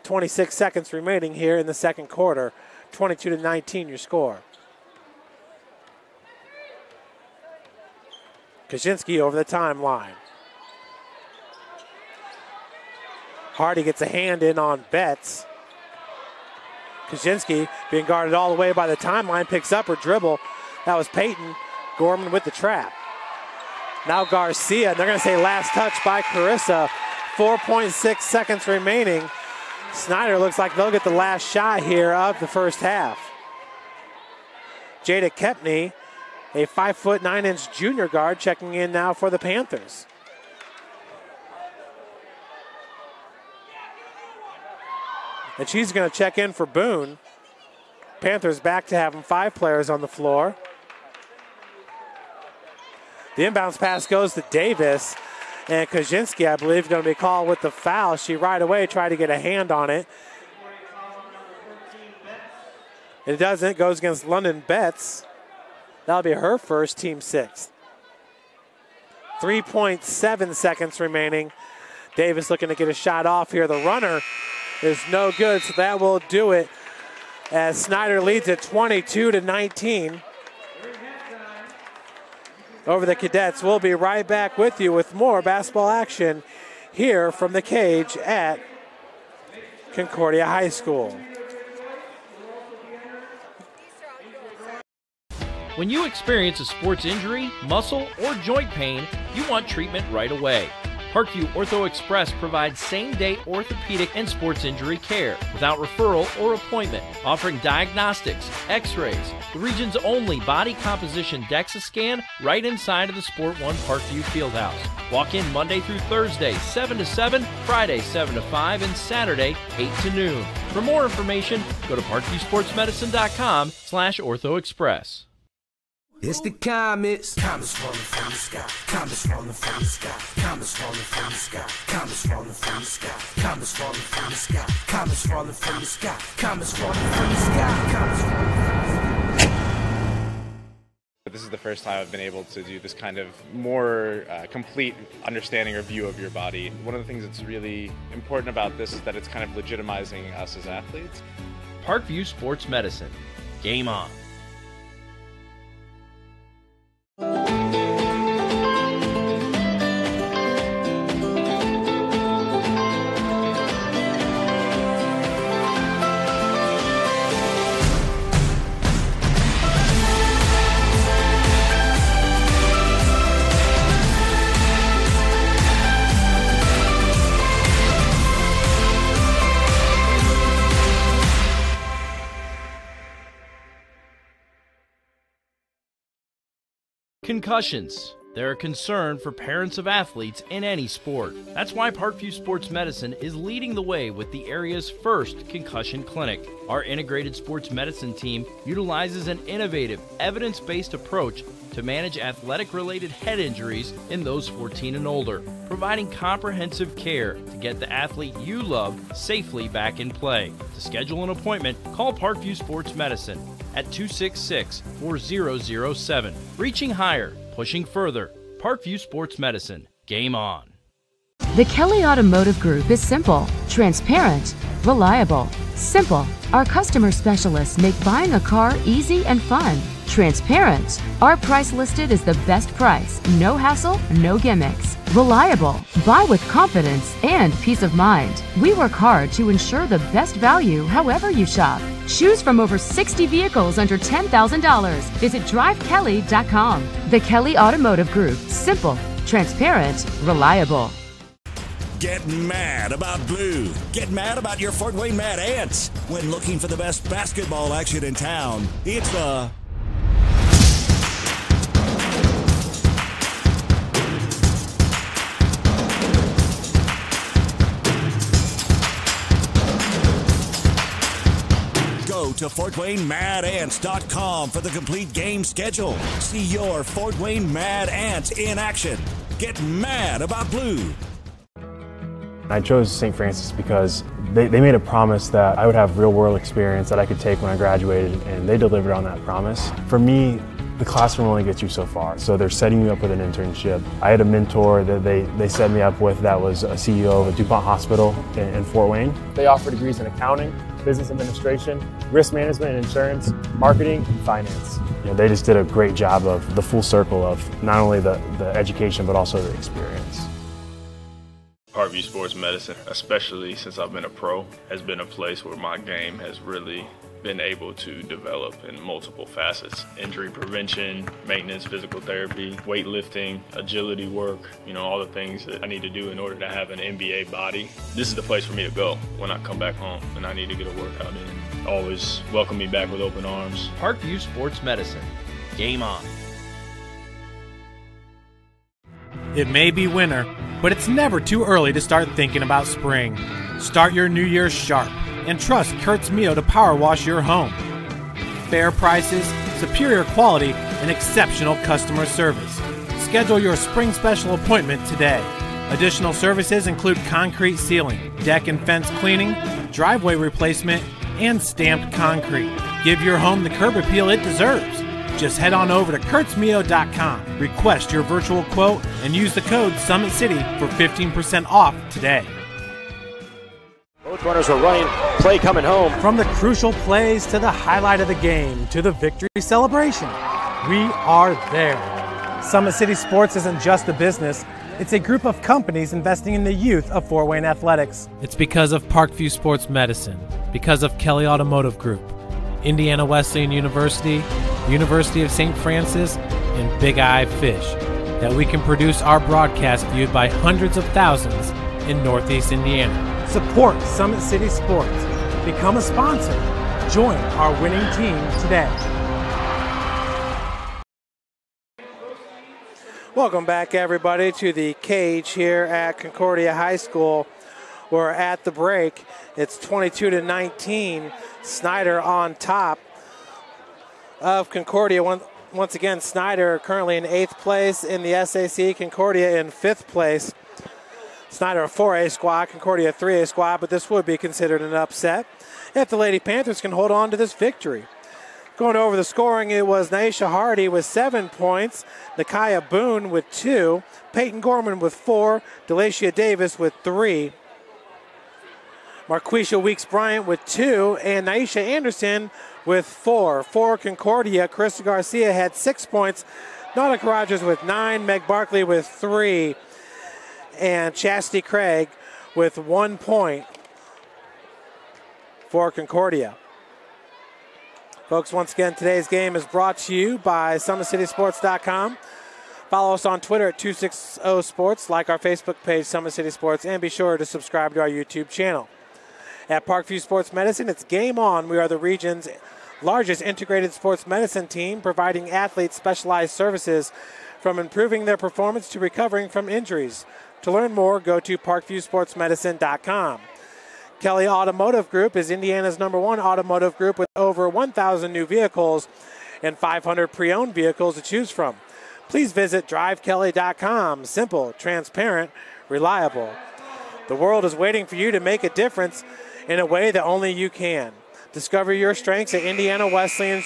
S10: 26 seconds remaining here in the second quarter. 22-19 your score. Kaczynski over the timeline. Hardy gets a hand in on Betts. Kaczynski being guarded all the way by the timeline, picks up her dribble. That was Peyton. Gorman with the trap. Now Garcia, and they're going to say last touch by Carissa. 4.6 seconds remaining. Snider looks like they'll get the last shot here of the first half. Jada Kepney, a 5'9" junior guard, checking in now for the Panthers. And she's going to check in for Boone. Panthers back to having 5 players on the floor. The inbounds pass goes to Davis, And Kaczynski, I believe, is going to be called with the foul. She right away tried to get a hand on it. It doesn't. It goes against London Betts. That'll be her first, team 6th. 3.7 seconds remaining. Davis looking to get a shot off here. The runner is no good, so that will do it as Snider leads it 22-19 over the Cadets. We'll be right back with you with more basketball action here from the cage at Concordia High School.
S1: When you experience a sports injury, muscle, or joint pain, you want treatment right away. Parkview Ortho Express provides same-day orthopedic and sports injury care without referral or appointment, offering diagnostics, x-rays, the region's only body composition DEXA scan right inside of the Sport 1 Parkview Fieldhouse. Walk in Monday through Thursday, 7 to 7, Friday, 7 to 5, and Saturday, 8 to noon. For more information, go to parkviewsportsmedicine.com/orthoexpress.
S2: It's the comets. Comets falling from the sky. Comets falling from the sky. Comets falling from the sky. Comets falling from the sky. Comets falling from the sky. Comets falling from the sky. Comets falling from the sky. Comets falling from the sky.
S3: This is the first time I've been able to do this kind of more complete understanding or view of your body. One of the things that's really important about this is that it's kind of legitimizing us as athletes.
S1: Parkview Sports Medicine. Game on. Concussions. They're a concern for parents of athletes in any sport. That's why Parkview Sports Medicine is leading the way with the area's first concussion clinic. Our integrated sports medicine team utilizes an innovative, evidence-based approach to manage athletic-related head injuries in those 14 and older, providing comprehensive care to get the athlete you love safely back in play. To schedule an appointment, call Parkview Sports Medicine at 266-4007. Reaching higher, pushing further. Parkview Sports Medicine. Game on.
S4: The Kelly Automotive Group is simple, transparent, reliable. Simple. Our customer specialists make buying a car easy and fun. Transparent. Our price listed is the best price. No hassle, no gimmicks. Reliable. Buy with confidence and peace of mind. We work hard to ensure the best value however you shop. Choose from over 60 vehicles under $10,000. Visit drivekelly.com. The Kelly Automotive Group. Simple, transparent, reliable.
S5: Get mad about blue. Get mad about your Fort Wayne Mad Ants. When looking for the best basketball action in town, it's the Go to FortWayneMadAnts.com for the complete game schedule. See your Fort Wayne Mad Ants in action. Get mad about blue.
S6: I chose St. Francis because they made a promise that I would have real-world experience that I could take when I graduated, and they delivered on that promise. For me, the classroom only gets you so far, so they're setting you up with an internship. I had a mentor that they set me up with that was a CEO of a DuPont hospital in Fort Wayne. They offer degrees in accounting, business administration, risk management and insurance, marketing, and finance. You know, they just did a great job of the full circle of not only the education but also the experience.
S7: Parkview Sports Medicine, especially since I've been a pro, has been a place where my game has really been able to develop in multiple facets. Injury prevention, maintenance, physical therapy, weightlifting, agility work, all the things that I need to do in order to have an NBA body. This is the place for me to go when I come back home and I need to get a workout in. Always welcome me back with open arms.
S1: Parkview Sports Medicine. Game on.
S8: It may be winter, but it's never too early to start thinking about spring. Start your new year sharp and trust Kurt's Mio to power wash your home. Fair prices, superior quality, and exceptional customer service. Schedule your spring special appointment today. Additional services include concrete sealing, deck and fence cleaning, driveway replacement, and stamped concrete. Give your home the curb appeal it deserves. Just head on over to kurtzmio.com, request your virtual quote, and use the code SummitCity for 15% off today.
S9: Both runners are running, play coming home.
S8: From the crucial plays to the highlight of the game to the victory celebration, we are there. Summit City Sports isn't just a business, it's a group of companies investing in the youth of Fort Wayne athletics.
S12: It's because of Parkview Sports Medicine, because of Kelly Automotive Group, Indiana Wesleyan University, University of St. Francis, and Big Eye Fish, that we can produce our broadcast viewed by hundreds of thousands in Northeast Indiana.
S8: Support Summit City Sports. Become a sponsor. Join our winning team today.
S10: Welcome back, everybody, to the cage here at Concordia High School. We're at the break. It's 22-19. Snider on top of Concordia. Once again, Snider currently in 8th place in the SAC. Concordia in 5th place. Snider a 4A squad, Concordia a 3A squad, but this would be considered an upset if the Lady Panthers can hold on to this victory. Going over the scoring, it was Naisha Hardy with 7 points, Nakaya Boone with 2, Peyton Gorman with 4, Delacia Davis with 3, Marquisha Weeks-Bryant with 2, and Naisha Anderson with 4. For Concordia, Carissa Garcia had 6 points, Nautica Rogers with 9, Meg Barkley with 3, and Chastity Craig with 1 point for Concordia. Folks, once again, today's game is brought to you by SummitCitySports.com. Follow us on Twitter at 260sports, like our Facebook page, Summit City Sports, and be sure to subscribe to our YouTube channel. At Parkview Sports Medicine, it's game on. We are the region's largest integrated sports medicine team, providing athletes specialized services from improving their performance to recovering from injuries. To learn more, go to parkviewsportsmedicine.com. Kelly Automotive Group is Indiana's #1 automotive group with over 1,000 new vehicles and 500 pre-owned vehicles to choose from. Please visit drivekelly.com. Simple, transparent, reliable. The world is waiting for you to make a difference in a way that only you can. Discover your strengths at Indiana Wesleyan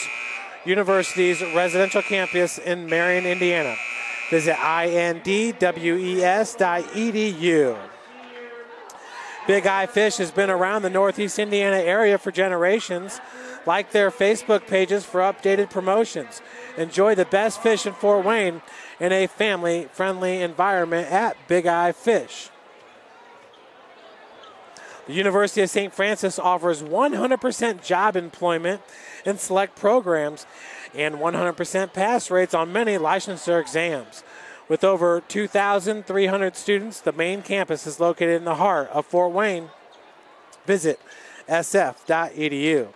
S10: University's residential campus in Marion, Indiana. Visit indwes.edu. Big Eye Fish has been around the Northeast Indiana area for generations. Like their Facebook pages for updated promotions. Enjoy the best fish in Fort Wayne in a family-friendly environment at Big Eye Fish. The University of St. Francis offers 100% job employment in select programs and 100% pass rates on many licensure exams. With over 2,300 students, the main campus is located in the heart of Fort Wayne. Visit sf.edu.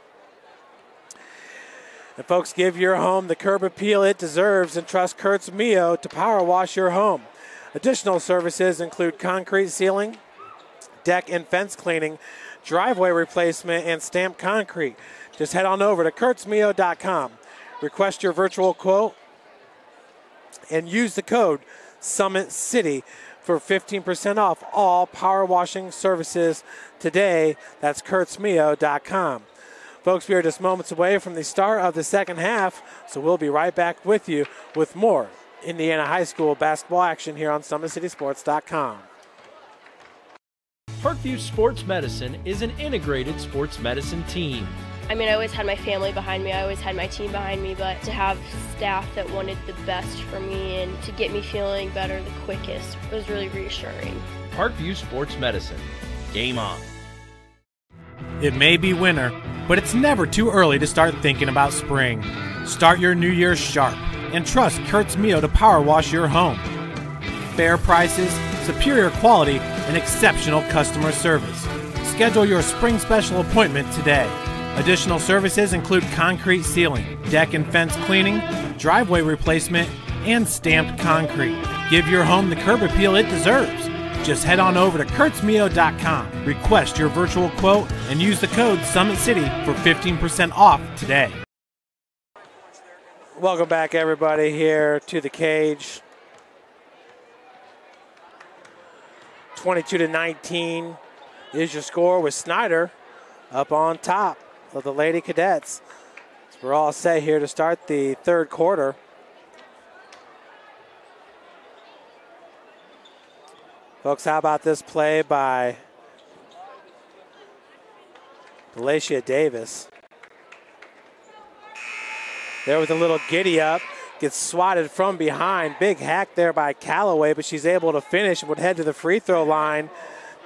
S10: And folks, give your home the curb appeal it deserves and trust Kurtz Mio to power wash your home. Additional services include concrete sealing, deck and fence cleaning, driveway replacement, and stamped concrete. Just head on over to kurtzmio.com. Request your virtual quote and use the code SummitCity for 15% off all power washing services today. That's kurtzmio.com. Folks, we are just moments away from the start of the second half, so we'll be right back with you with more Indiana High School basketball action here on SummitCitySports.com.
S1: Parkview Sports Medicine is an integrated sports medicine team.
S13: I mean, I always had my family behind me, I always had my team behind me, but to have staff that wanted the best for me and to get me feeling better the quickest was really reassuring.
S1: Parkview Sports Medicine. Game on.
S8: It may be winter, but it's never too early to start thinking about spring. Start your new year sharp and trust Kurtz Mio to power wash your home. Fair prices, superior quality, and exceptional customer service. Schedule your spring special appointment today. Additional services include concrete sealing, deck and fence cleaning, driveway replacement, and stamped concrete. Give your home the curb appeal it deserves. Just head on over to kurtzmio.com, request your virtual quote, and use the code SummitCity for 15% off today.
S10: Welcome back, everybody, here to the cage. 22-19 is your score, with Snider up on top of the Lady Cadets. So we're all set here to start the third quarter. Folks, how about this play by Delacia Davis? There with a little giddy up, gets swatted from behind. Big hack there by Callaway, but she's able to finish and would head to the free throw line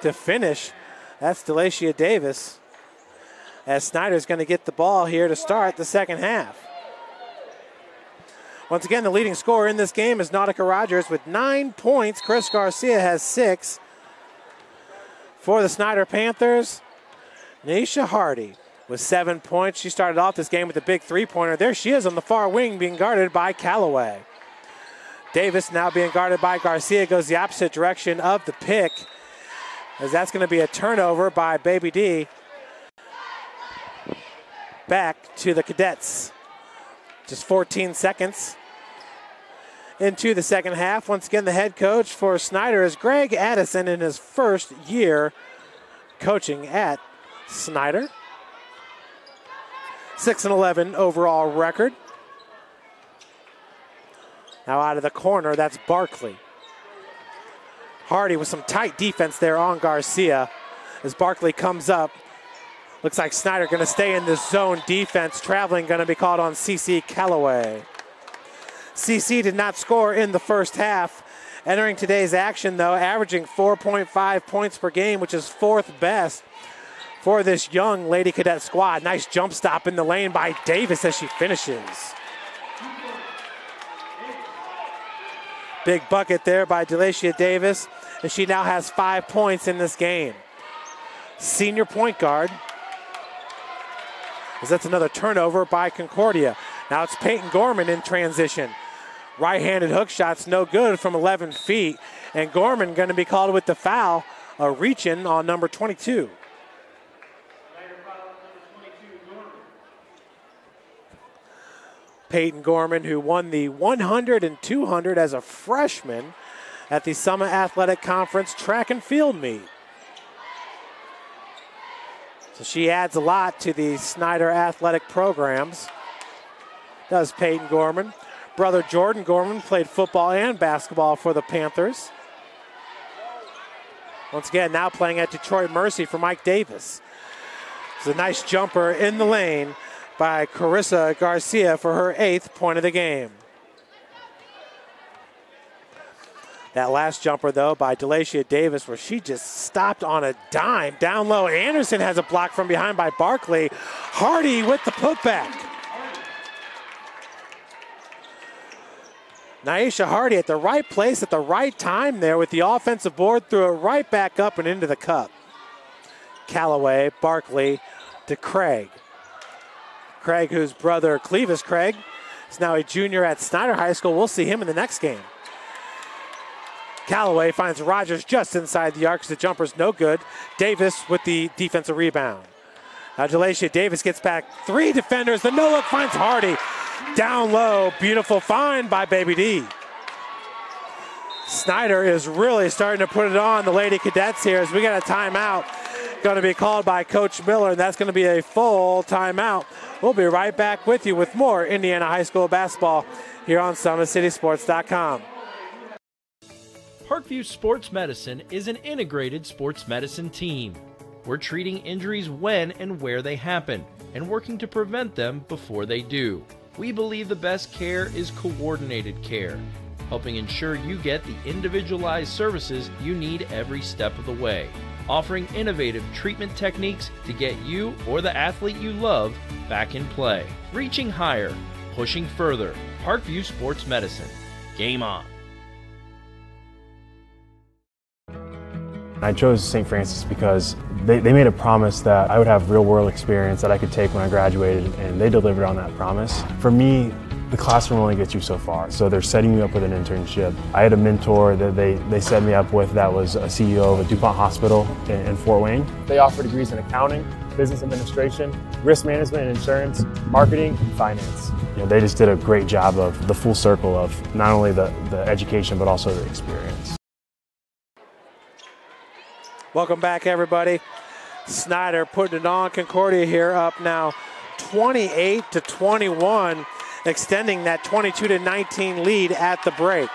S10: to finish. That's Delacia Davis, as Snider's going to get the ball here to start the second half. Once again, the leading scorer in this game is Nautica Rogers with 9 points. Chris Garcia has 6. For the Snider Panthers, Naisha Hardy with 7 points. She started off this game with a big three-pointer. There she is on the far wing, being guarded by Callaway. Davis now being guarded by Garcia, goes the opposite direction of the pick, as that's going to be a turnover by Baby D. Back to the Cadets. Just 14 seconds into the second half. Once again, the head coach for Snider is Greg Addison in his first year coaching at Snider. 6-11 overall record. Now out of the corner, that's Barkley. Hardy with some tight defense there on Garcia as Barkley comes up. Looks like Snider going to stay in this zone defense. Traveling going to be called on CC Callaway. CC did not score in the first half. Entering today's action, though, averaging 4.5 points per game, which is 4th best for this young Lady Cadet squad. Nice jump stop in the lane by Davis as she finishes. Big bucket there by Delacia Davis, and she now has 5 points in this game. Senior point guard. As that's another turnover by Concordia. Now it's Peyton Gorman in transition. Right-handed hook shot's no good from 11 feet. And Gorman going to be called with the foul, a reach-in on number 22. Peyton Gorman, who won the 100 and 200 as a freshman at the Summit Athletic Conference track and field meet. So she adds a lot to the Snider athletic programs. Does Peyton Gorman. Brother Jordan Gorman played football and basketball for the Panthers. Once again, now playing at Detroit Mercy for Mike Davis. It's a nice jumper in the lane by Carissa Garcia for her 8th point of the game. That last jumper, though, by Delacia Davis, where she just stopped on a dime. Down low, Anderson has a block from behind by Barkley. Hardy with the putback. Naisha Hardy at the right place at the right time there with the offensive board, threw it right back up and into the cup. Callaway, Barkley to Craig. Craig, whose brother Clevis Craig is now a junior at Snider High School. We'll see him in the next game. Callaway finds Rogers just inside the arc. The jumper's no good. Davis with the defensive rebound. Now Delacia Davis gets back 3 defenders. The no-look finds Hardy. Down low, beautiful find by Baby D. Snider is really starting to put it on the Lady Cadets here as we got a timeout going to be called by Coach Miller, and that's going to be a full timeout. We'll be right back with you with more Indiana High School basketball here on SummitCitySports.com.
S1: Parkview Sports Medicine is an integrated sports medicine team. We're treating injuries when and where they happen and working to prevent them before they do. We believe the best care is coordinated care, helping ensure you get the individualized services you need every step of the way, offering innovative treatment techniques to get you or the athlete you love back in play. Reaching higher, pushing further. Parkview Sports Medicine. Game on.
S6: I chose St. Francis because they made a promise that I would have real-world experience that I could take when I graduated, and they delivered on that promise. For me, the classroom only gets you so far, so they're setting you up with an internship. I had a mentor that they set me up with that was a CEO of a DuPont hospital in Fort Wayne. They offer degrees in accounting, business administration, risk management and insurance, marketing, and finance. You know, they just did a great job of the full circle of not only the education but also the experience.
S10: Welcome back, everybody. Snider putting it on. Concordia here up now 28-21, extending that 22-19 lead at the break.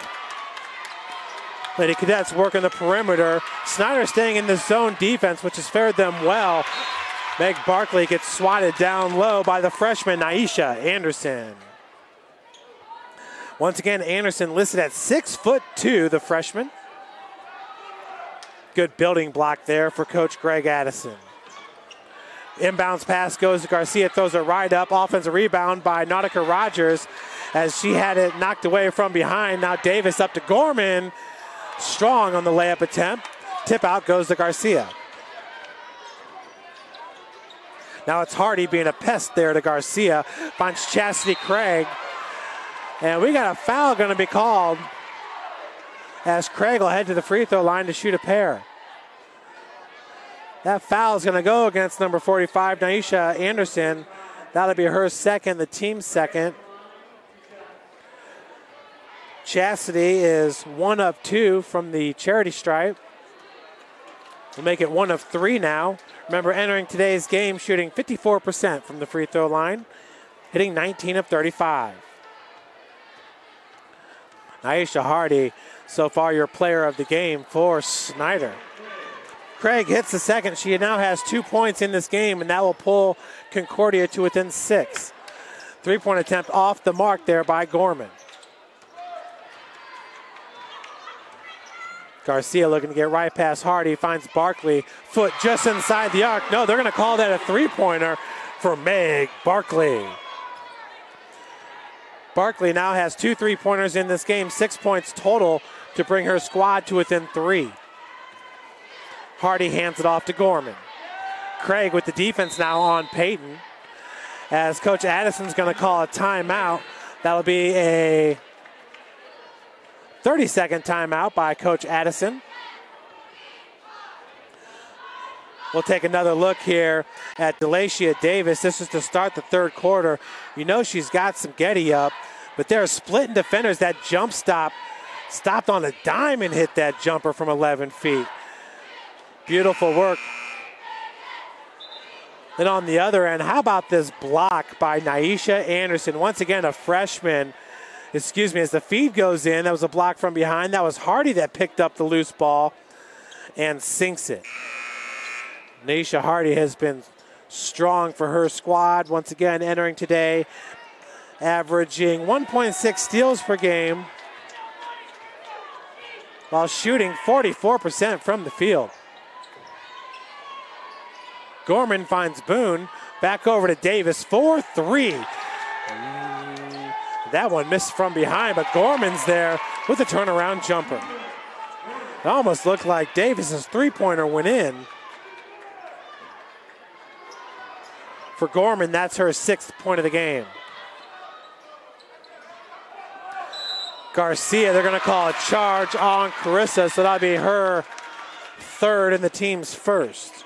S10: Lady Cadets working the perimeter. Snider staying in the zone defense, which has fared them well. Meg Barkley gets swatted down low by the freshman, Naisha Anderson. Once again, Anderson listed at 6'2", the freshman. Good building block there for Coach Greg Addison. Inbounds pass goes to Garcia, throws it right up. Offensive rebound by Nautica Rogers as she had it knocked away from behind. Now Davis up to Gorman. Strong on the layup attempt. Tip out goes to Garcia. Now it's Hardy being a pest there to Garcia. Finds Chastity Craig. And we got a foul going to be called as Craig will head to the free throw line to shoot a pair. That foul is going to go against number 45, Naisha Anderson. That'll be her second, the team's second. Chastity is 1 of 2 from the charity stripe. We'll make it 1 of 3 now. Remember, entering today's game, shooting 54% from the free throw line, hitting 19 of 35. Naisha Hardy, so far your player of the game for Snider. Craig hits the second. She now has 2 points in this game, and that will pull Concordia to within 6. Three-point attempt off the mark there by Gorman. Garcia looking to get right past Hardy, finds Barkley, foot just inside the arc. No, they're going to call that a three-pointer for Meg Barkley. Barkley now has 2 3-pointers in this game, 6 points total to bring her squad to within 3. Hardy hands it off to Gorman. Craig with the defense now on Peyton as Coach Addison's going to call a timeout. That'll be a 30-second timeout by Coach Addison. We'll take another look here at Delacia Davis. This is to start the third quarter. You know she's got some Getty up, but they're splitting defenders. That jump stop stopped on a dime and hit that jumper from 11 feet. Beautiful work. Then on the other end, how about this block by Naisha Anderson? Once again, a freshman. As the feed goes in, that was a block from behind. That was Hardy that picked up the loose ball and sinks it. Naisha Hardy has been strong for her squad. Once again, entering today, averaging 1.6 steals per game while shooting 44% from the field. Gorman finds Boone. Back over to Davis for 3. That one missed from behind, but Gorman's there with a turnaround jumper. It almost looked like Davis's three-pointer went in. For Gorman, that's her 6th point of the game. Garcia, they're going to call a charge on Carissa, so that'll be her 3rd and the team's 1st.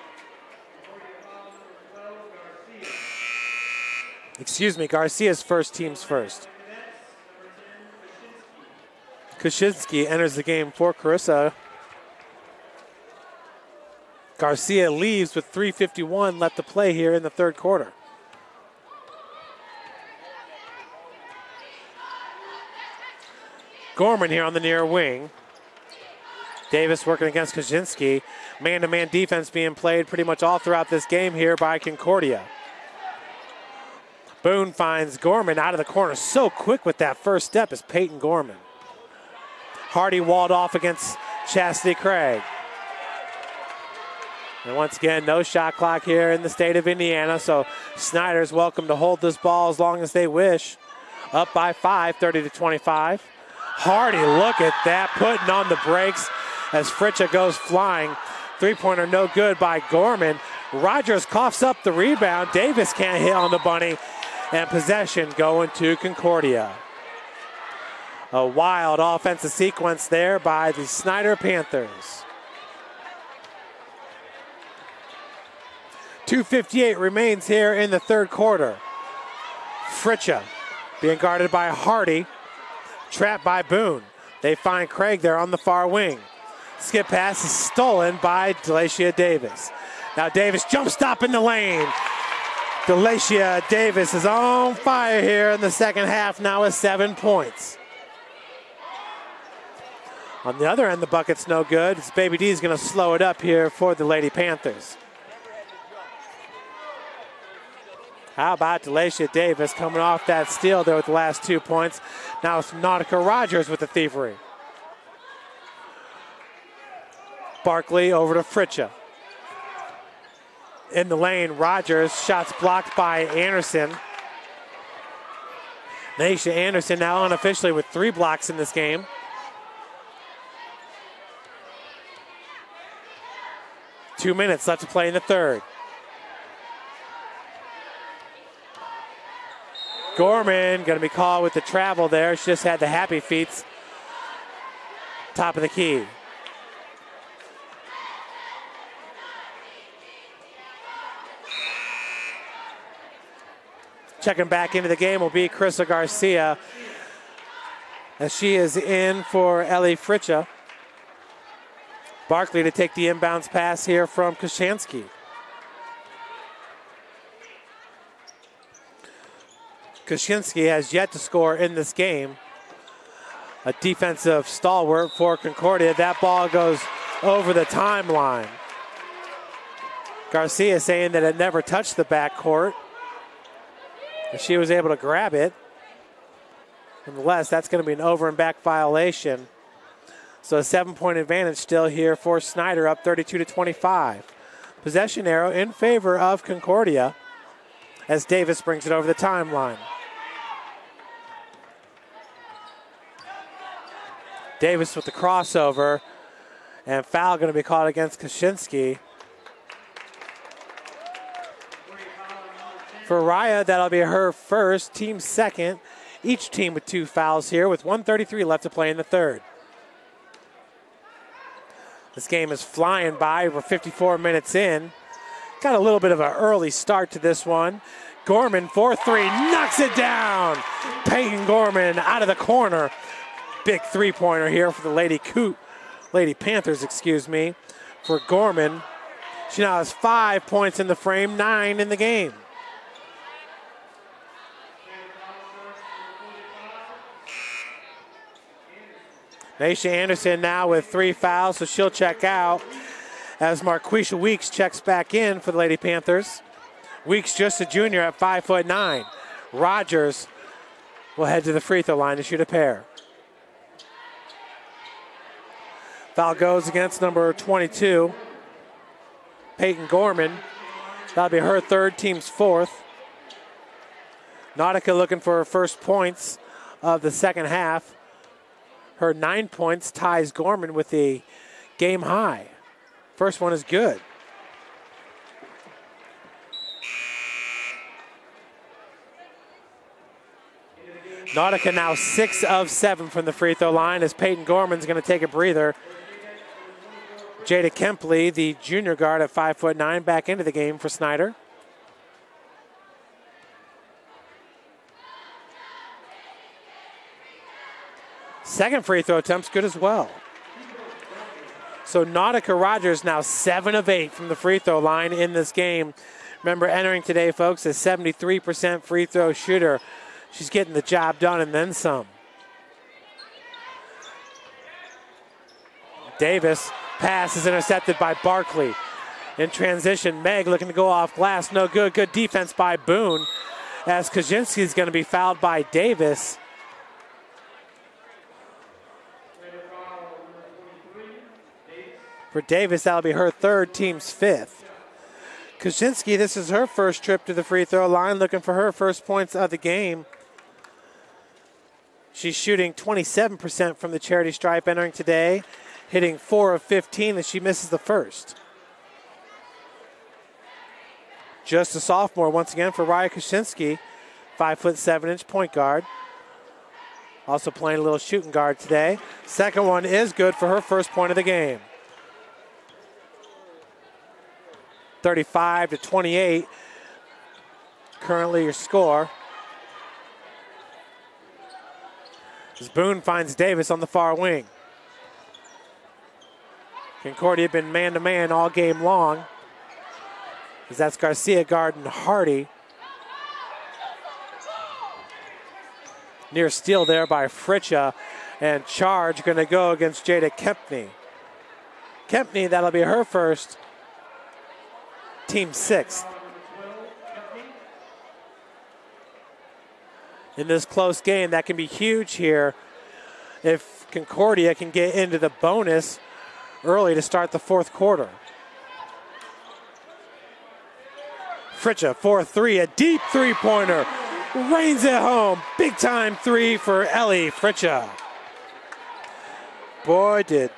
S10: Garcia's first, team's 1st. Kuczynski enters the game for Carissa. Garcia leaves with 3:51 left to play here in the third quarter. Gorman here on the near wing. Davis working against Kuczynski. Man-to-man defense being played pretty much all throughout this game here by Concordia. Boone finds Gorman out of the corner. So quick with that first step is Peyton Gorman. Hardy walled off against Chastity Craig. And once again, no shot clock here in the state of Indiana, so Snider's welcome to hold this ball as long as they wish. Up by 5, 30-25. Hardy, look at that, putting on the brakes as Fritcha goes flying. Three-pointer no good by Gorman. Rogers coughs up the rebound. Davis can't hit on the bunny. And possession going to Concordia. A wild offensive sequence there by the Snider Panthers. 2:58 remains here in the third quarter. Fritcha being guarded by Hardy. Trapped by Boone. They find Craig there on the far wing. Skip pass is stolen by Delacia Davis. Now Davis jump stop in the lane. Delacia Davis is on fire here in the second half now with 7 points. On the other end, the bucket's no good. It's Baby D is going to slow it up here for the Lady Panthers. How about Delacia Davis coming off that steal there with the last 2 points. Now it's Nautica Rogers with the thievery. Barkley over to Fritcha. In the lane, Rogers, shots blocked by Anderson. Naisha Anderson now unofficially with 3 blocks in this game. Two minutes left to play in the third. Gorman going to be called with the travel there. She just had the happy feet. Top of the key. Checking back into the game will be Carissa Garcia, as she is in for Ellie Fritcha. Barkley to take the inbounds pass here from Koshansky. Koshansky has yet to score in this game. A defensive stalwart for Concordia. That ball goes over the timeline. Garcia saying that it never touched the backcourt. She was able to grab it. Nonetheless, that's going to be an over and back violation. So a 7-point advantage still here for Snider, up 32-25. Possession arrow in favor of Concordia as Davis brings it over the timeline. Davis with the crossover, and foul going to be called against Koshansky. For Raya, that'll be her first, team second. Each team with 2 fouls here with 1:33 left to play in the third. This game is flying by. We're 54 minutes in. Got a little bit of an early start to this one. Gorman, 4-3, knocks it down. Peyton Gorman out of the corner. Big three-pointer here for the Lady Panthers, for Gorman. She now has 5 points in the frame, 9 in the game. Naisha Anderson now with 3 fouls, so she'll check out as Marquisha Weeks checks back in for the Lady Panthers. Weeks just a junior at 5'9". Rogers will head to the free throw line to shoot a pair. Foul goes against number 22, Peyton Gorman. That'll be her third, team's fourth. Nautica looking for her first points of the second half. Her 9 points ties Gorman with a game high. First one is good. Nautica now 6 of 7 from the free throw line as Peyton Gorman's going to take a breather. Jada Kempley, the junior guard at 5'9", back into the game for Snider. Second free throw attempt's good as well. So Nautica Rogers now 7 of 8 from the free throw line in this game. Remember, entering today, folks, a 73% free throw shooter. She's getting the job done and then some. Davis, pass is intercepted by Barkley. In transition, Meg looking to go off glass. No good. Good defense by Boone as Kaczynski is going to be fouled by Davis. For Davis, that'll be her third, team's fifth. Kaczynski, this is her first trip to the free throw line, looking for her first points of the game. She's shooting 27% from the charity stripe entering today, hitting 4 of 15 as she misses the first. Just a sophomore once again for Raya Kaczynski, 5'7" point guard. Also playing a little shooting guard today. Second one is good for her first point of the game. 35-28, currently your score. As Boone finds Davis on the far wing. Concordia have been man-to-man all game long. As that's Garcia guarding Hardy. Near steal there by Fritcha, and charge going to go against Jada Kempney. Kempney, that'll be her first, team 6th. In this close game, that can be huge here if Concordia can get into the bonus early to start the 4th quarter. Fritcha, 4-3, a deep three-pointer. Rains it home. Big time 3 for Ellie Fritcha. Boy, did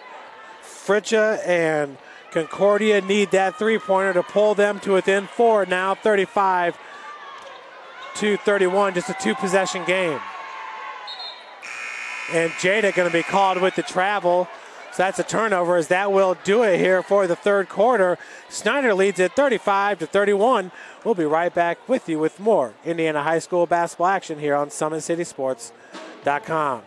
S10: Fritcha and Concordia need that three-pointer to pull them to within 4 now, 35-31, just a 2-possession game. And Jada going to be called with the travel. So that's a turnover, as that will do it here for the 3rd quarter. Snider leads it 35-31. We'll be right back with you with more Indiana High School basketball action here on SummitCitySports.com.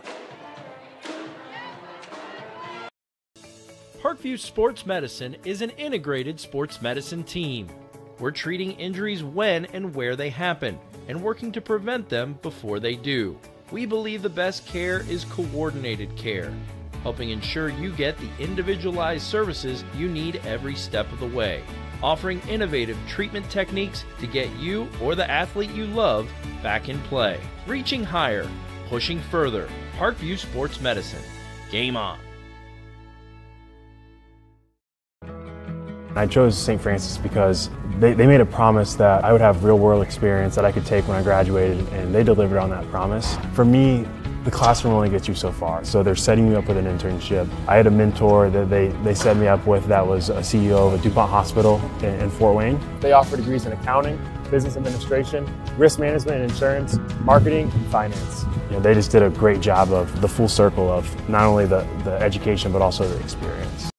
S1: Parkview Sports Medicine is an integrated sports medicine team. We're treating injuries when and where they happen and working to prevent them before they do. We believe the best care is coordinated care, helping ensure you get the individualized services you need every step of the way, offering innovative treatment techniques to get you or the athlete you love back in play. Reaching higher, pushing further. Parkview Sports Medicine. Game on.
S6: I chose St. Francis because they made a promise that I would have real-world experience that I could take when I graduated, and they delivered on that promise. For me, the classroom only gets you so far, so they're setting you up with an internship. I had a mentor that they set me up with that was a CEO of a DuPont hospital in Fort Wayne. They offer degrees in accounting, business administration, risk management and insurance, marketing, and finance. You know, they just did a great job of the full circle of not only the education but also the experience.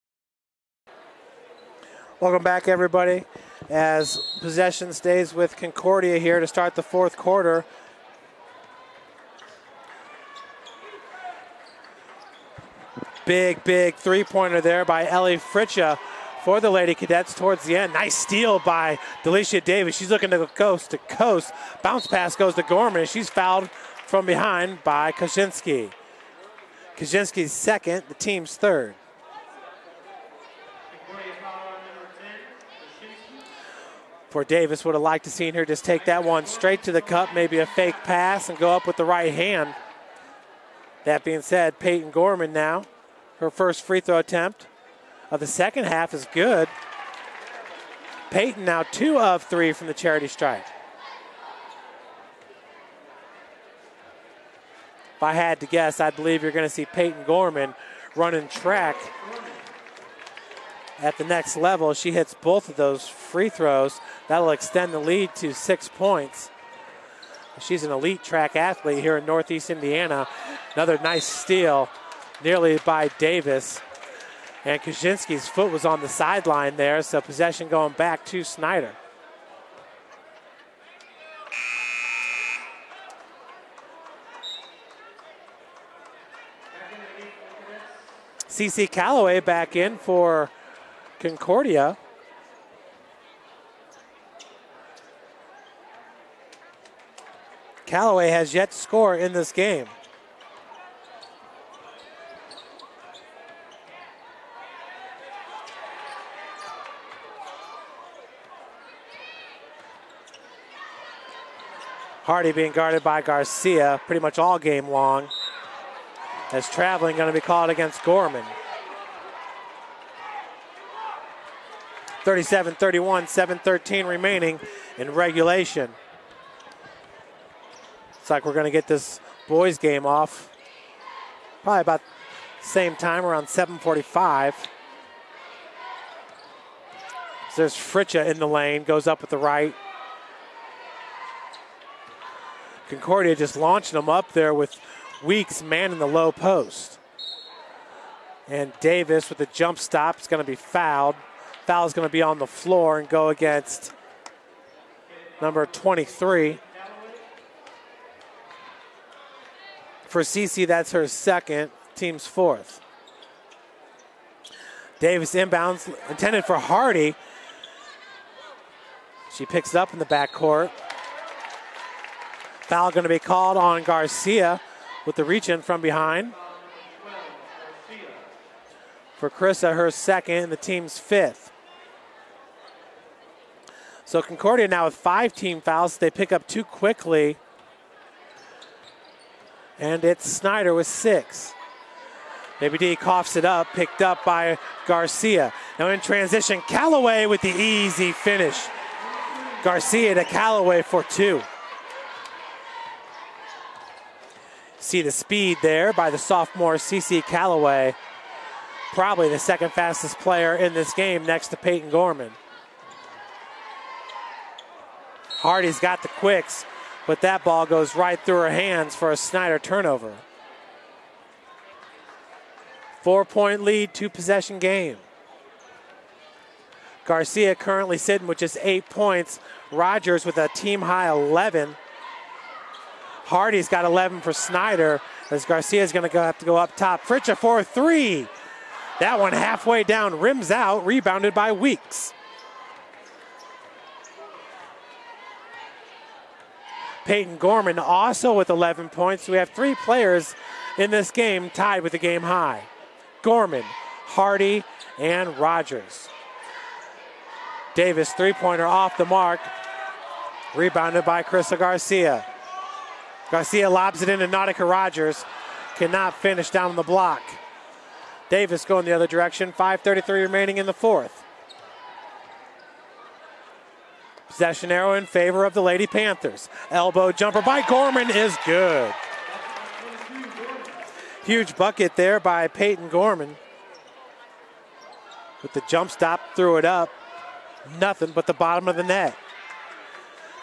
S10: Welcome back, everybody, as possession stays with Concordia here to start the 4th quarter. Big three-pointer there by Ellie Fritcha for the Lady Cadets towards the end. Nice steal by Delicia Davis. She's looking to go coast to coast. Bounce pass goes to Gorman. She's fouled from behind by Kaczynski. Kaczynski's 2nd, the team's 3rd. For Davis, would have liked to seen her just take that one straight to the cup, maybe a fake pass and go up with the right hand. That being said, Peyton Gorman now, her first free throw attempt of the 2nd half is good. Peyton now 2 of 3 from the charity stripe. If I had to guess, I believe you're going to see Peyton Gorman running track at the next level. She hits both of those free throws. That'll extend the lead to 6 points. She's an elite track athlete here in Northeast Indiana. Another nice steal, nearly by Davis. And Kaczynski's foot was on the sideline there, so possession going back to Snider. CC Calloway back in for Concordia. Calloway has yet to score in this game. Hardy being guarded by Garcia pretty much all game long. As traveling going to be called against Gorman. 37-31, 7:13 remaining in regulation. Looks like we're going to get this boys game off probably about the same time, around 7:45. So there's Fritcha in the lane, goes up with the right. Concordia just launching them up there with Weeks man in the low post. And Davis with the jump stop is going to be fouled. Foul is going to be on the floor and go against number 23. For CC, that's her 2nd, team's 4th. Davis inbounds, intended for Hardy. She picks it up in the backcourt. Foul going to be called on Garcia with the reach in from behind. For Krista, her second, and the team's fifth. So Concordia now with 5 team fouls. They pick up 2 quickly. And it's Snider with 6. Baby D coughs it up, picked up by Garcia. Now in transition, Callaway with the easy finish. Garcia to Callaway for 2. See the speed there by the sophomore CC Callaway. Probably the second fastest player in this game next to Peyton Gorman. Hardy's got the quicks, but that ball goes right through her hands for a Snider turnover. 4-point lead, 2-possession game. Garcia currently sitting with just 8 points. Rogers with a team high 11. Hardy's got 11 for Snider as Garcia's going to have to go up top. Fritcha for 3. That one halfway down, rims out, rebounded by Weeks. Peyton Gorman also with 11 points. We have 3 players in this game tied with the game high. Gorman, Hardy, and Rogers. Davis, 3-pointer off the mark. Rebounded by Krista Garcia. Garcia lobs it into Nautica Rogers. Cannot finish down the block. Davis going the other direction. 5:33 remaining in the fourth. Possession arrow in favor of the Lady Panthers. Elbow jumper by Gorman is good. Huge bucket there by Peyton Gorman. With the jump stop, threw it up. Nothing but the bottom of the net.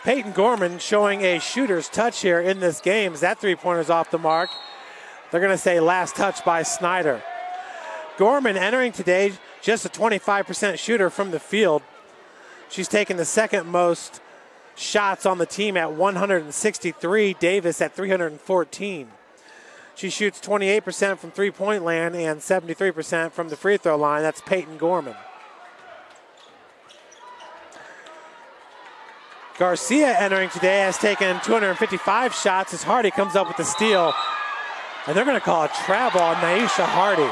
S10: Peyton Gorman showing a shooter's touch here in this game as that 3-pointer's off the mark. They're going to say last touch by Snider. Gorman entering today just a 25% shooter from the field. She's taken the second most shots on the team at 163, Davis at 314. She shoots 28% from three-point land and 73% from the free throw line. That's Peyton Gorman. Garcia entering today has taken 255 shots as Hardy comes up with the steal. And they're going to call a travel on Naisha Hardy.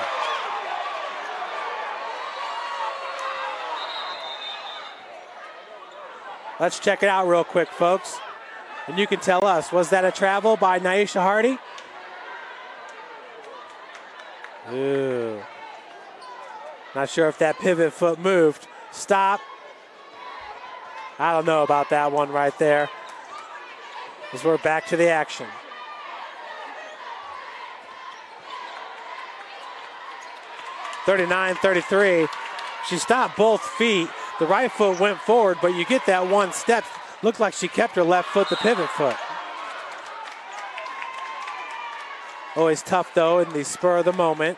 S10: Let's check it out real quick, folks. And you can tell us, was that a travel by Naisha Hardy? Ooh. Not sure if that pivot foot moved. Stop. I don't know about that one right there. As we're back to the action. (39-33). She stopped both feet. The right foot went forward, but you get that one step. Looked like she kept her left foot, the pivot foot. Always tough, though, in the spur of the moment.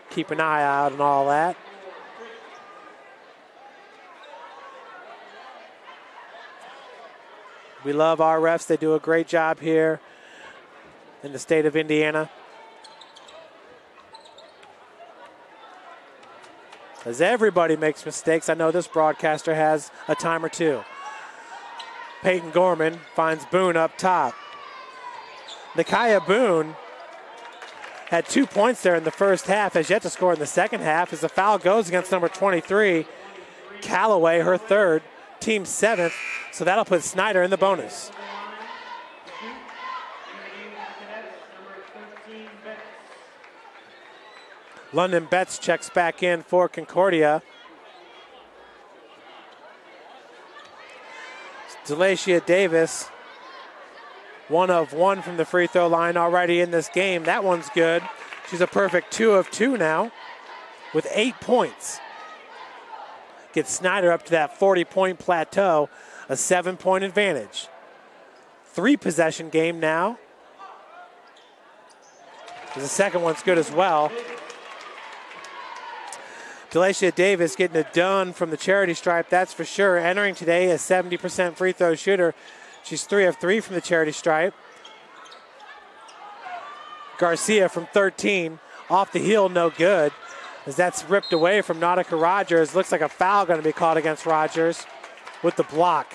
S10: Keep an eye out and all that. We love our refs. They do a great job here in the state of Indiana. As everybody makes mistakes, I know this broadcaster has a time or two. Peyton Gorman finds Boone up top. Nakia Boone had 2 points there in the first half, has yet to score in the second half as the foul goes against number 23, Callaway, her third, team 7th, so that'll put Snider in the bonus. London Betts checks back in for Concordia. Delacia Davis, 1 of 1 from the free throw line already in this game. That one's good. She's a perfect 2 of 2 now with 8 points. Gets Snider up to that 40-point plateau, a 7-point advantage. 3-possession game now. The second one's good as well. Delacia Davis getting it done from the charity stripe, that's for sure. Entering today a 70% free throw shooter. She's 3 of 3 from the charity stripe. Garcia from 13, off the heel, no good. as that's ripped away from Nautica Rogers. Looks like a foul going to be called against Rogers with the block.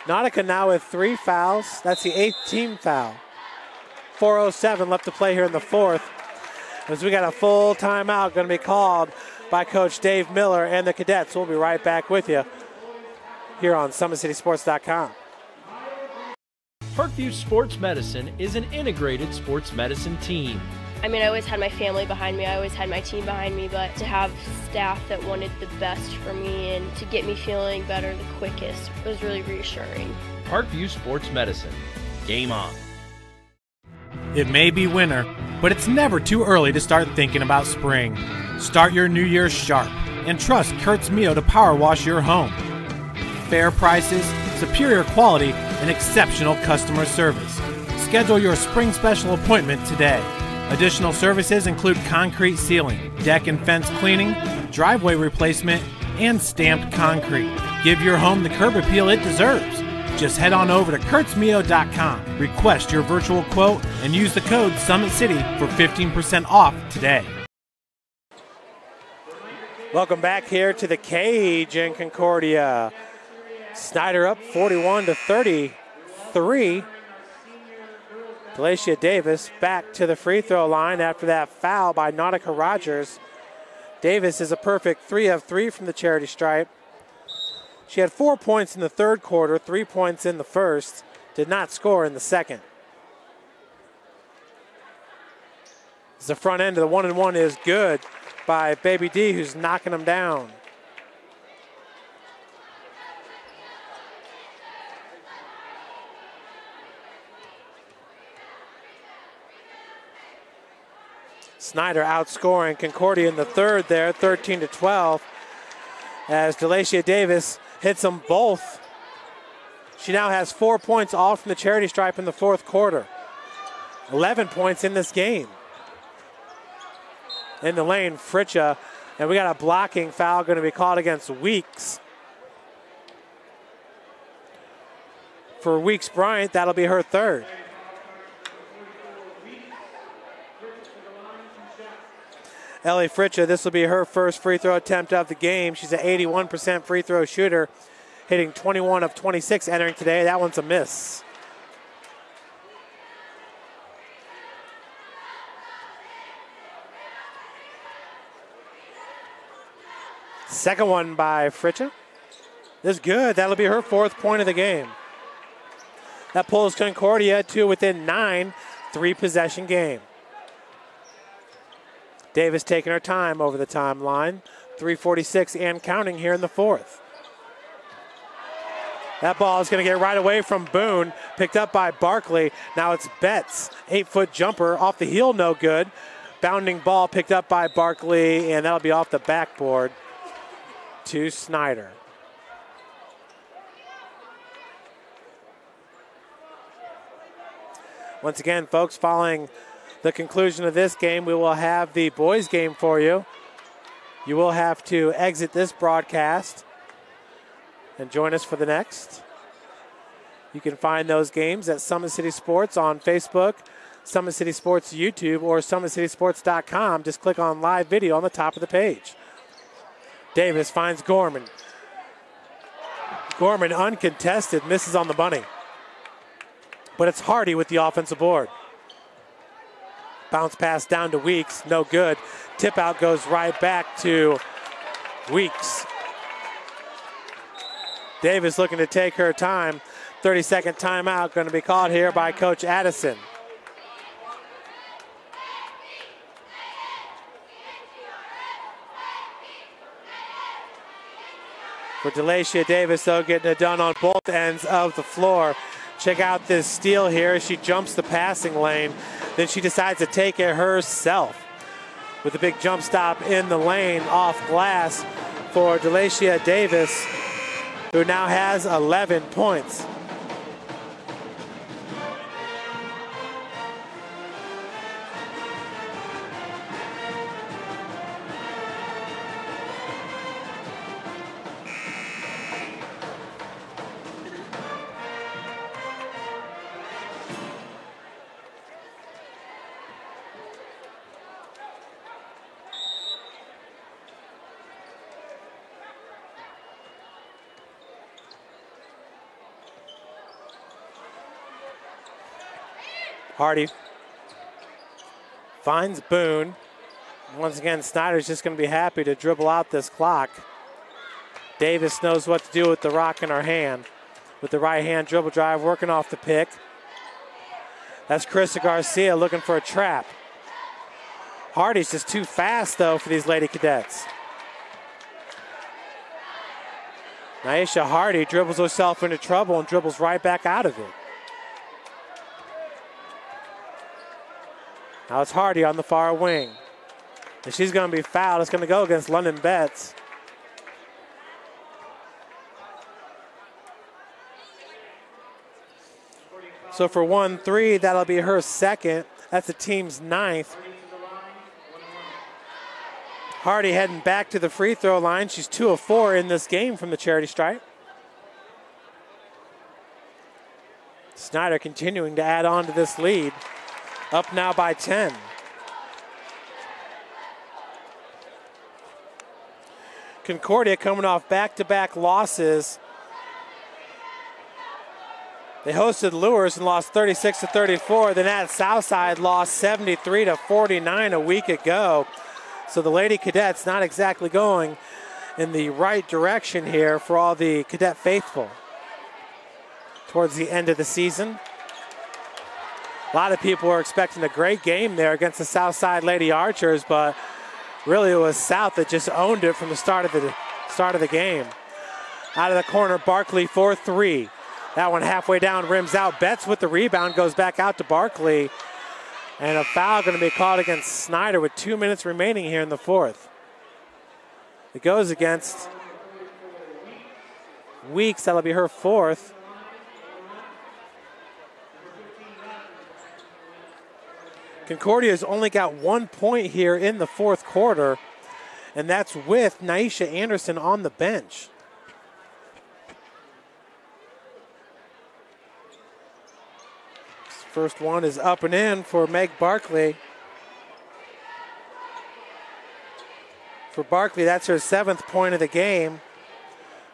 S10: Nautica now with 3 fouls. That's the 8th team foul. 4:07 left to play here in the 4th. As we got a full timeout going to be called by Coach Dave Miller and the Cadets. We'll be right back with you here on SummitCitySports.com.
S1: Parkview Sports Medicine is an integrated sports medicine team.
S13: I mean, I always had my family behind me, I always had my team behind me, but to have staff that wanted the best for me and to get me feeling better the quickest was really reassuring.
S1: Parkview Sports Medicine. Game on.
S8: It may be winter, but it's never too early to start thinking about spring. Start your new year sharp and trust Kurt's Mio to power wash your home. Fair prices, superior quality, and exceptional customer service. Schedule your spring special appointment today. Additional services include concrete sealing, deck and fence cleaning, driveway replacement, and stamped concrete. Give your home the curb appeal it deserves. Just head on over to kurtzmio.com, request your virtual quote, and use the code SummitCity for 15% off today.
S10: Welcome back here to the cage in Concordia. Snider up 41-33. Delacia Davis back to the free throw line after that foul by Nautica Rogers. Davis is a perfect 3 of 3 from the charity stripe. She had 4 points in the third quarter, 3 points in the first, did not score in the second. The front end of the 1-and-1 is good by Baby D, who's knocking them down. Snider outscoring Concordia in the third there, 13-12, as Delacia Davis hits them both. She now has 4 points all from the charity stripe in the fourth quarter. 11 points in this game. In the lane, Fritcha, and we got a blocking foul going to be called against Weeks. For Weeks Bryant, that'll be her third. Ellie Fritcha, this will be her first free throw attempt of the game. She's an 81% free throw shooter, hitting 21 of 26 entering today. That one's a miss. Second one by Fritcha. This is good. That'll be her 4th point of the game. That pulls Concordia to within 9, 3-possession game. Davis taking her time over the timeline. 3:46 and counting here in the fourth. That ball is going to get right away from Boone. Picked up by Barkley. Now it's Betts. 8-foot jumper off the heel, no good. Bounding ball picked up by Barkley, and that'll be off the backboard to Snider. Once again, folks, following the conclusion of this game, we will have the boys game for you. You will have to exit this broadcast and join us for the next. You can find those games at Summit City Sports on Facebook, Summit City Sports YouTube, or SummitCitySports.com. Just click on live video on the top of the page. Davis finds Gorman. Gorman uncontested, misses on the bunny. But it's Hardy with the offensive board. Bounce pass down to Weeks, no good. Tip out goes right back to Weeks. Davis looking to take her time. 30-second timeout going to be called here by Coach Addison. For Delacia Davis, though, getting it done on both ends of the floor. Check out this steal here as she jumps the passing lane. Then she decides to take it herself with a big jump stop in the lane off glass for Delacia Davis, who now has 11 points. Hardy finds Boone. Once again, Snider's just going to be happy to dribble out this clock. Davis knows what to do with the rock in her hand. With the right hand dribble drive, working off the pick. That's Carissa Garcia looking for a trap. Hardy's just too fast, though, for these Lady Cadets. Nyesha Hardy dribbles herself into trouble and dribbles right back out of it. Now it's Hardy on the far wing. And she's going to be fouled. It's going to go against London Betts. So for 1-3, that'll be her second. That's the team's 9th. Hardy heading back to the free throw line. She's 2 of 4 in this game from the charity stripe. Snider continuing to add on to this lead. Up now by 10. Concordia coming off back-to-back losses. They hosted Lures and lost 36-34. Then at Southside lost 73-49 a week ago. So the Lady Cadets not exactly going in the right direction here for all the Cadet faithful. Towards the end of the season. A lot of people were expecting a great game there against the Southside Lady Archers, but really it was South that just owned it from the start of the game. Out of the corner, Barkley for 3. That one halfway down, rims out. Betts with the rebound, goes back out to Barkley. And a foul going to be called against Snider with 2 minutes remaining here in the fourth. It goes against Weeks. That'll be her 4th. Concordia's only got 1 point here in the fourth quarter, and that's with Nyesha Anderson on the bench. First one is up and in for Meg Barkley. For Barkley, that's her 7th point of the game.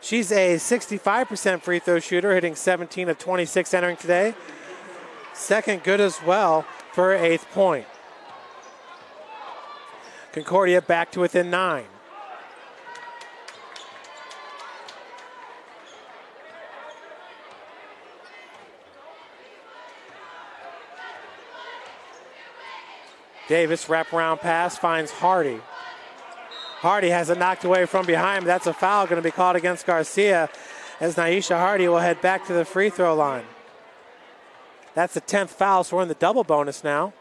S10: She's a 65% free throw shooter, hitting 17 of 26 entering today. Second good as well for her 8th point. Concordia back to within 9. Davis, wraparound pass, finds Hardy. Hardy has it knocked away from behind, but that's a foul going to be called against Garcia as Nyesha Hardy will head back to the free throw line. That's the 10th foul, so we're in the double bonus now.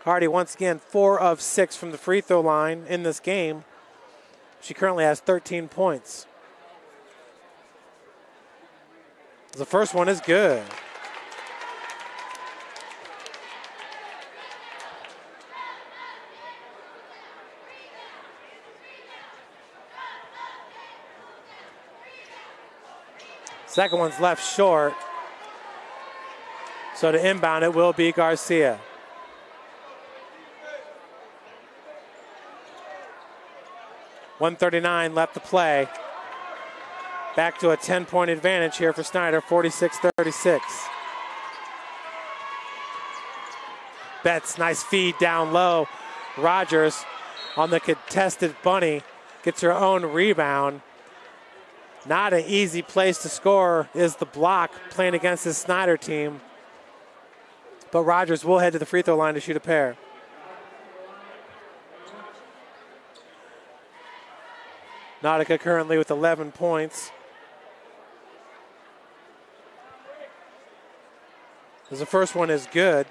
S10: Hardy once again 4 of 6 from the free throw line in this game. She currently has 13 points. The first one is good. Second one's left short. So to inbound it will be Garcia. .139 left to play. Back to a 10-point advantage here for Snider, 46-36. Betts, nice feed down low. Rogers on the contested bunny gets her own rebound. Not an easy place to score is the block playing against this Snider team. But Rogers will head to the free throw line to shoot a pair. Nautica currently with 11 points. As the first one is good.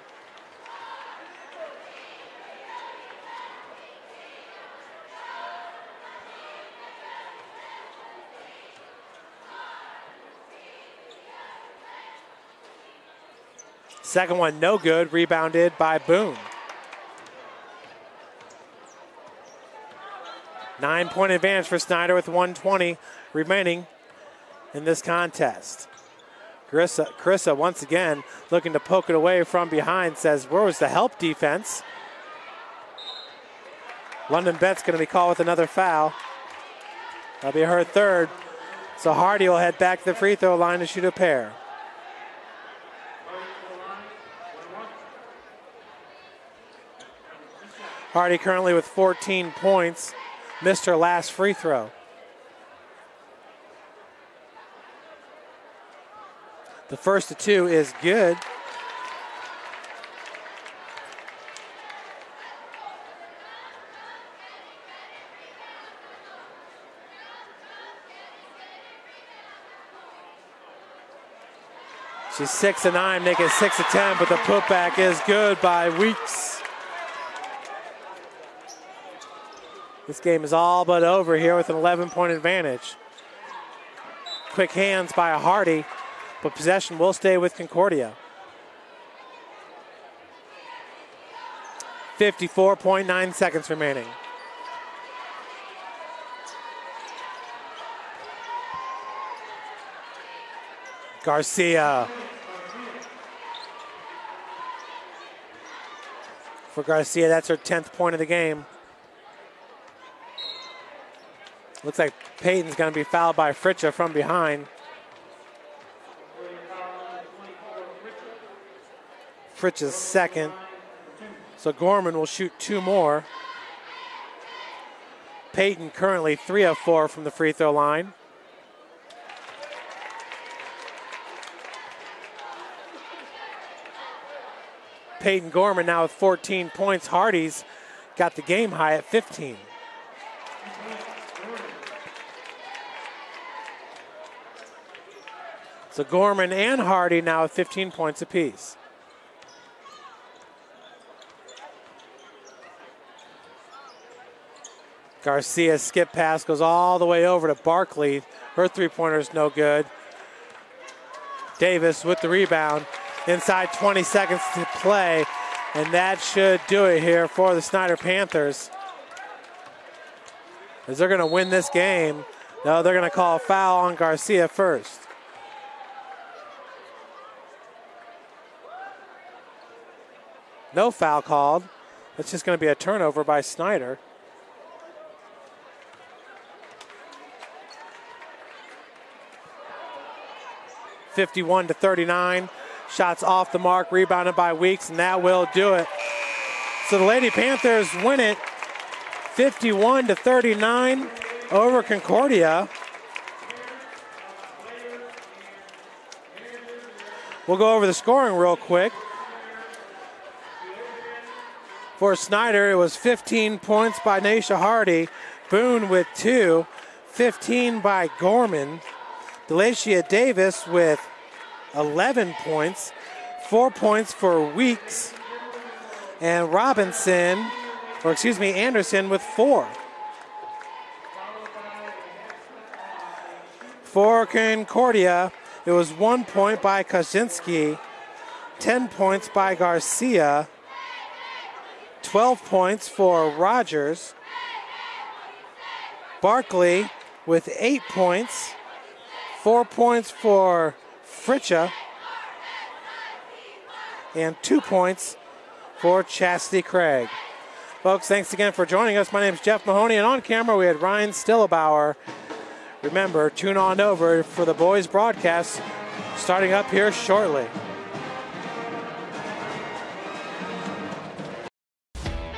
S10: Second one no good, rebounded by Boone. 9-point advantage for Snider with 1:20 remaining in this contest. Carissa once again looking to poke it away from behind, says, where was the help defense? London Betts going to be called with another foul. That'll be her 3rd. So Hardy will head back to the free throw line to shoot a pair. Hardy currently with 14 points. Missed her last free throw. The first of two is good. She's 6 of 9, making 6 of 10, but the putback is good by Weeks. This game is all but over here with an 11-point advantage. Quick hands by a Hardy, but possession will stay with Concordia. 54.9 seconds remaining. Garcia. For Garcia, that's her 10th point of the game. Looks like Peyton's going to be fouled by Fritcha from behind. Fritcha's second. So Gorman will shoot 2 more. Peyton currently 3 of 4 from the free throw line. Peyton Gorman now with 14 points. Hardy's got the game high at 15. So Gorman and Hardy now with 15 points apiece. Garcia's skip pass goes all the way over to Barkley. Her three-pointer is no good. Davis with the rebound. Inside 20 seconds to play, and that should do it here for the Snider Panthers. As they're going to win this game. No, they're going to call a foul on Garcia first. No foul called. It's just going to be a turnover by Snider. (51-39). Shots off the mark, rebounded by Weeks, and that will do it. So the Lady Panthers win it 51-39 over Concordia. We'll go over the scoring real quick. For Snider, it was 15 points by Naisha Hardy. Boone with 2. 15 by Gorman. Delacia Davis with 11 points. 4 points for Weeks. And Anderson with 4. For Concordia, it was 1 point by Kaczynski. 10 points by Garcia. 12 points for Rogers. Barkley with 8 points. 4 points for Fritcha. And 2 points for Chastity Craig. Folks, thanks again for joining us. My name is Jeff Mahoney, and on camera we had Ryan Stillebauer. Remember, tune on over for the boys broadcast starting up here shortly.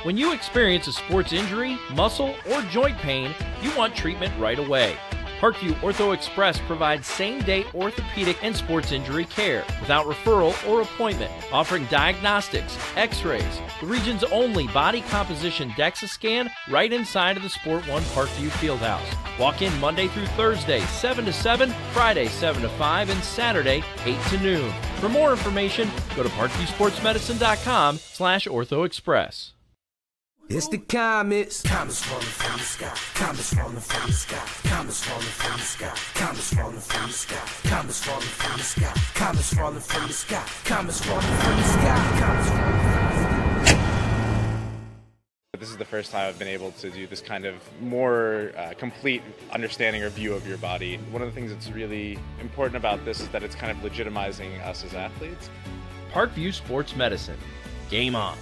S1: When you experience a sports injury, muscle, or joint pain, you want treatment right away. Parkview Ortho Express provides same-day orthopedic and sports injury care without referral or appointment, offering diagnostics, x-rays, the region's only body composition DEXA scan right inside of the Sport One Parkview Fieldhouse. Walk in Monday through Thursday, 7 to 7, Friday, 7 to 5, and Saturday, 8 to noon. For more information, go to parkviewsportsmedicine.com/orthoexpress.
S2: It's the comets. Comets falling from the sky. Comets falling from the sky. Comets falling from the sky. Comets falling from the sky. Comets falling from the sky. Comets falling from the sky. Comets falling from the sky. Comets falling from the sky.
S3: This is the first time I've been able to do this kind of more complete understanding or view of your body. One of the things that's really important about this is that it's kind of legitimizing us as athletes.
S1: Parkview Sports Medicine. Game on.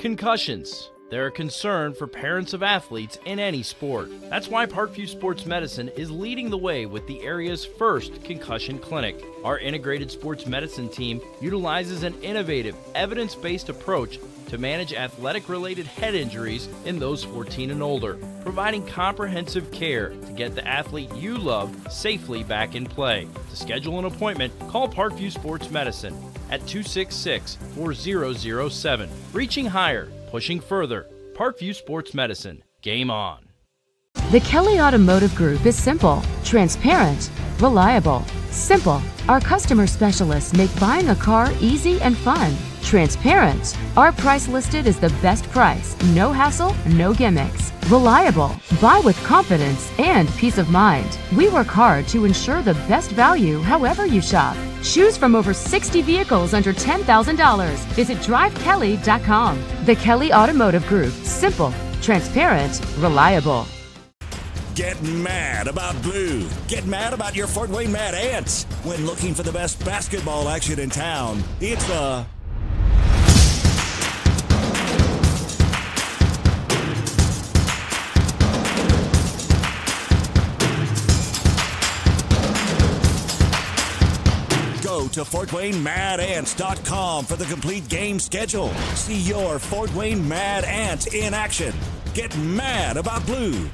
S1: Concussions. They're a concern for parents of athletes in any sport. That's why Parkview Sports Medicine is leading the way with the area's first concussion clinic. Our integrated sports medicine team utilizes an innovative, evidence-based approach to manage athletic-related head injuries in those 14 and older, providing comprehensive care to get the athlete you love safely back in play. To schedule an appointment, call Parkview Sports Medicine at 266-4007. Reaching higher, pushing further. Parkview Sports Medicine. Game on.
S4: The Kelly Automotive Group is simple, transparent, reliable. Simple. Our customer specialists make buying a car easy and fun. Transparent. Our price listed is the best price. No hassle, no gimmicks. Reliable. Buy with confidence and peace of mind. We work hard to ensure the best value however you shop. Choose from over 60 vehicles under $10,000. Visit drivekelly.com. The Kelly Automotive Group. Simple, transparent, reliable.
S5: Get mad about blue. Get mad about your Fort Wayne Mad Ants. When looking for the best basketball action in town, it's the Go to FortWayneMadAnts.com for the complete game schedule. See your Fort Wayne Mad Ant in action. Get mad about blue.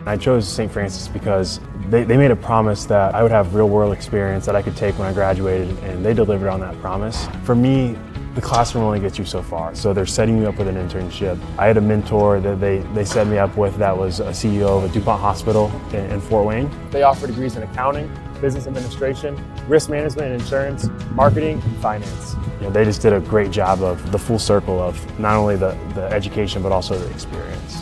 S6: I chose St. Francis because they made a promise that I would have real-world experience that I could take when I graduated, and they delivered on that promise. For me, the classroom only gets you so far, so they're setting you up with an internship. I had a mentor that they set me up with that was a CEO of a DuPont hospital in Fort Wayne. They offer degrees in accounting, business administration, risk management and insurance, marketing, and finance. You know, they just did a great job of the full circle of not only the education but also the experience.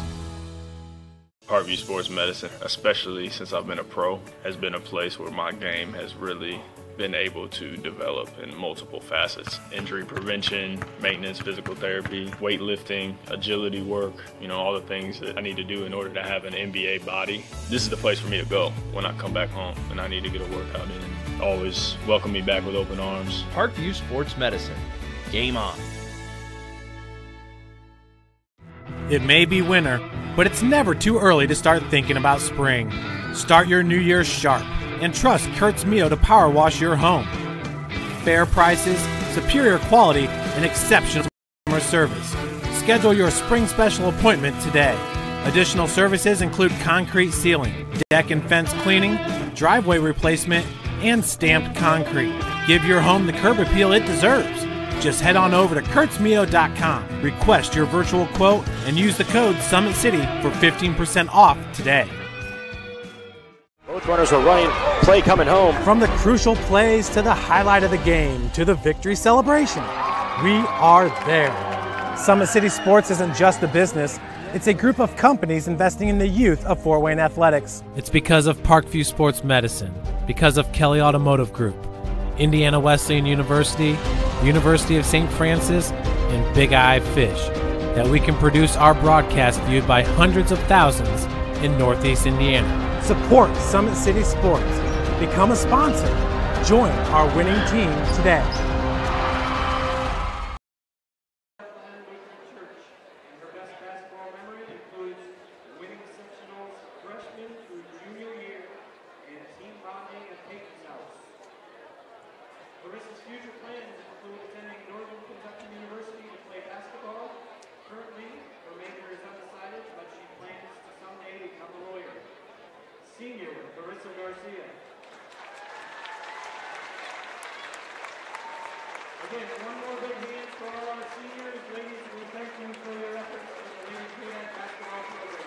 S7: Parkview Sports Medicine, especially since I've been a pro, has been a place where my game has really been able to develop in multiple facets. Injury prevention, maintenance, physical therapy, weightlifting, agility work, all the things that I need to do in order to have an NBA body. This is the place for me to go when I come back home and I need to get a workout in. Always welcome me back with open arms.
S1: Parkview Sports Medicine. Game on.
S8: It may be winter, but it's never too early to start thinking about spring. Start your new year sharp and trust Kurt's Mio to power wash your home. Fair prices, superior quality, and exceptional customer service. Schedule your spring special appointment today. Additional services include concrete sealing, deck and fence cleaning, driveway replacement, and stamped concrete. Give your home the curb appeal it deserves. Just head on over to kurtzmio.com, request your virtual quote, and use the code SummitCity for 15% off today.
S9: Both runners are running, play coming home.
S8: From the crucial plays to the highlight of the game to the victory celebration, we are there. Summit City Sports isn't just a business, it's a group of companies investing in the youth of Fort Wayne athletics.
S12: It's because of Parkview Sports Medicine, because of Kelly Automotive Group, Indiana Wesleyan University, University of St. Francis, and Big Eye Fish, that we can produce our broadcast viewed by hundreds of thousands in Northeast Indiana.
S8: Support Summit City Sports. Become a sponsor. Join our winning team today.
S11: Larissa's future plans include attending Northern Kentucky University to play basketball. Currently, her major is undecided, but she plans to someday become a lawyer. Senior Larissa Garcia. Again, one more big hand for all our seniors. Ladies, we thank you for your efforts for the Ladies Pre-Ed basketball program.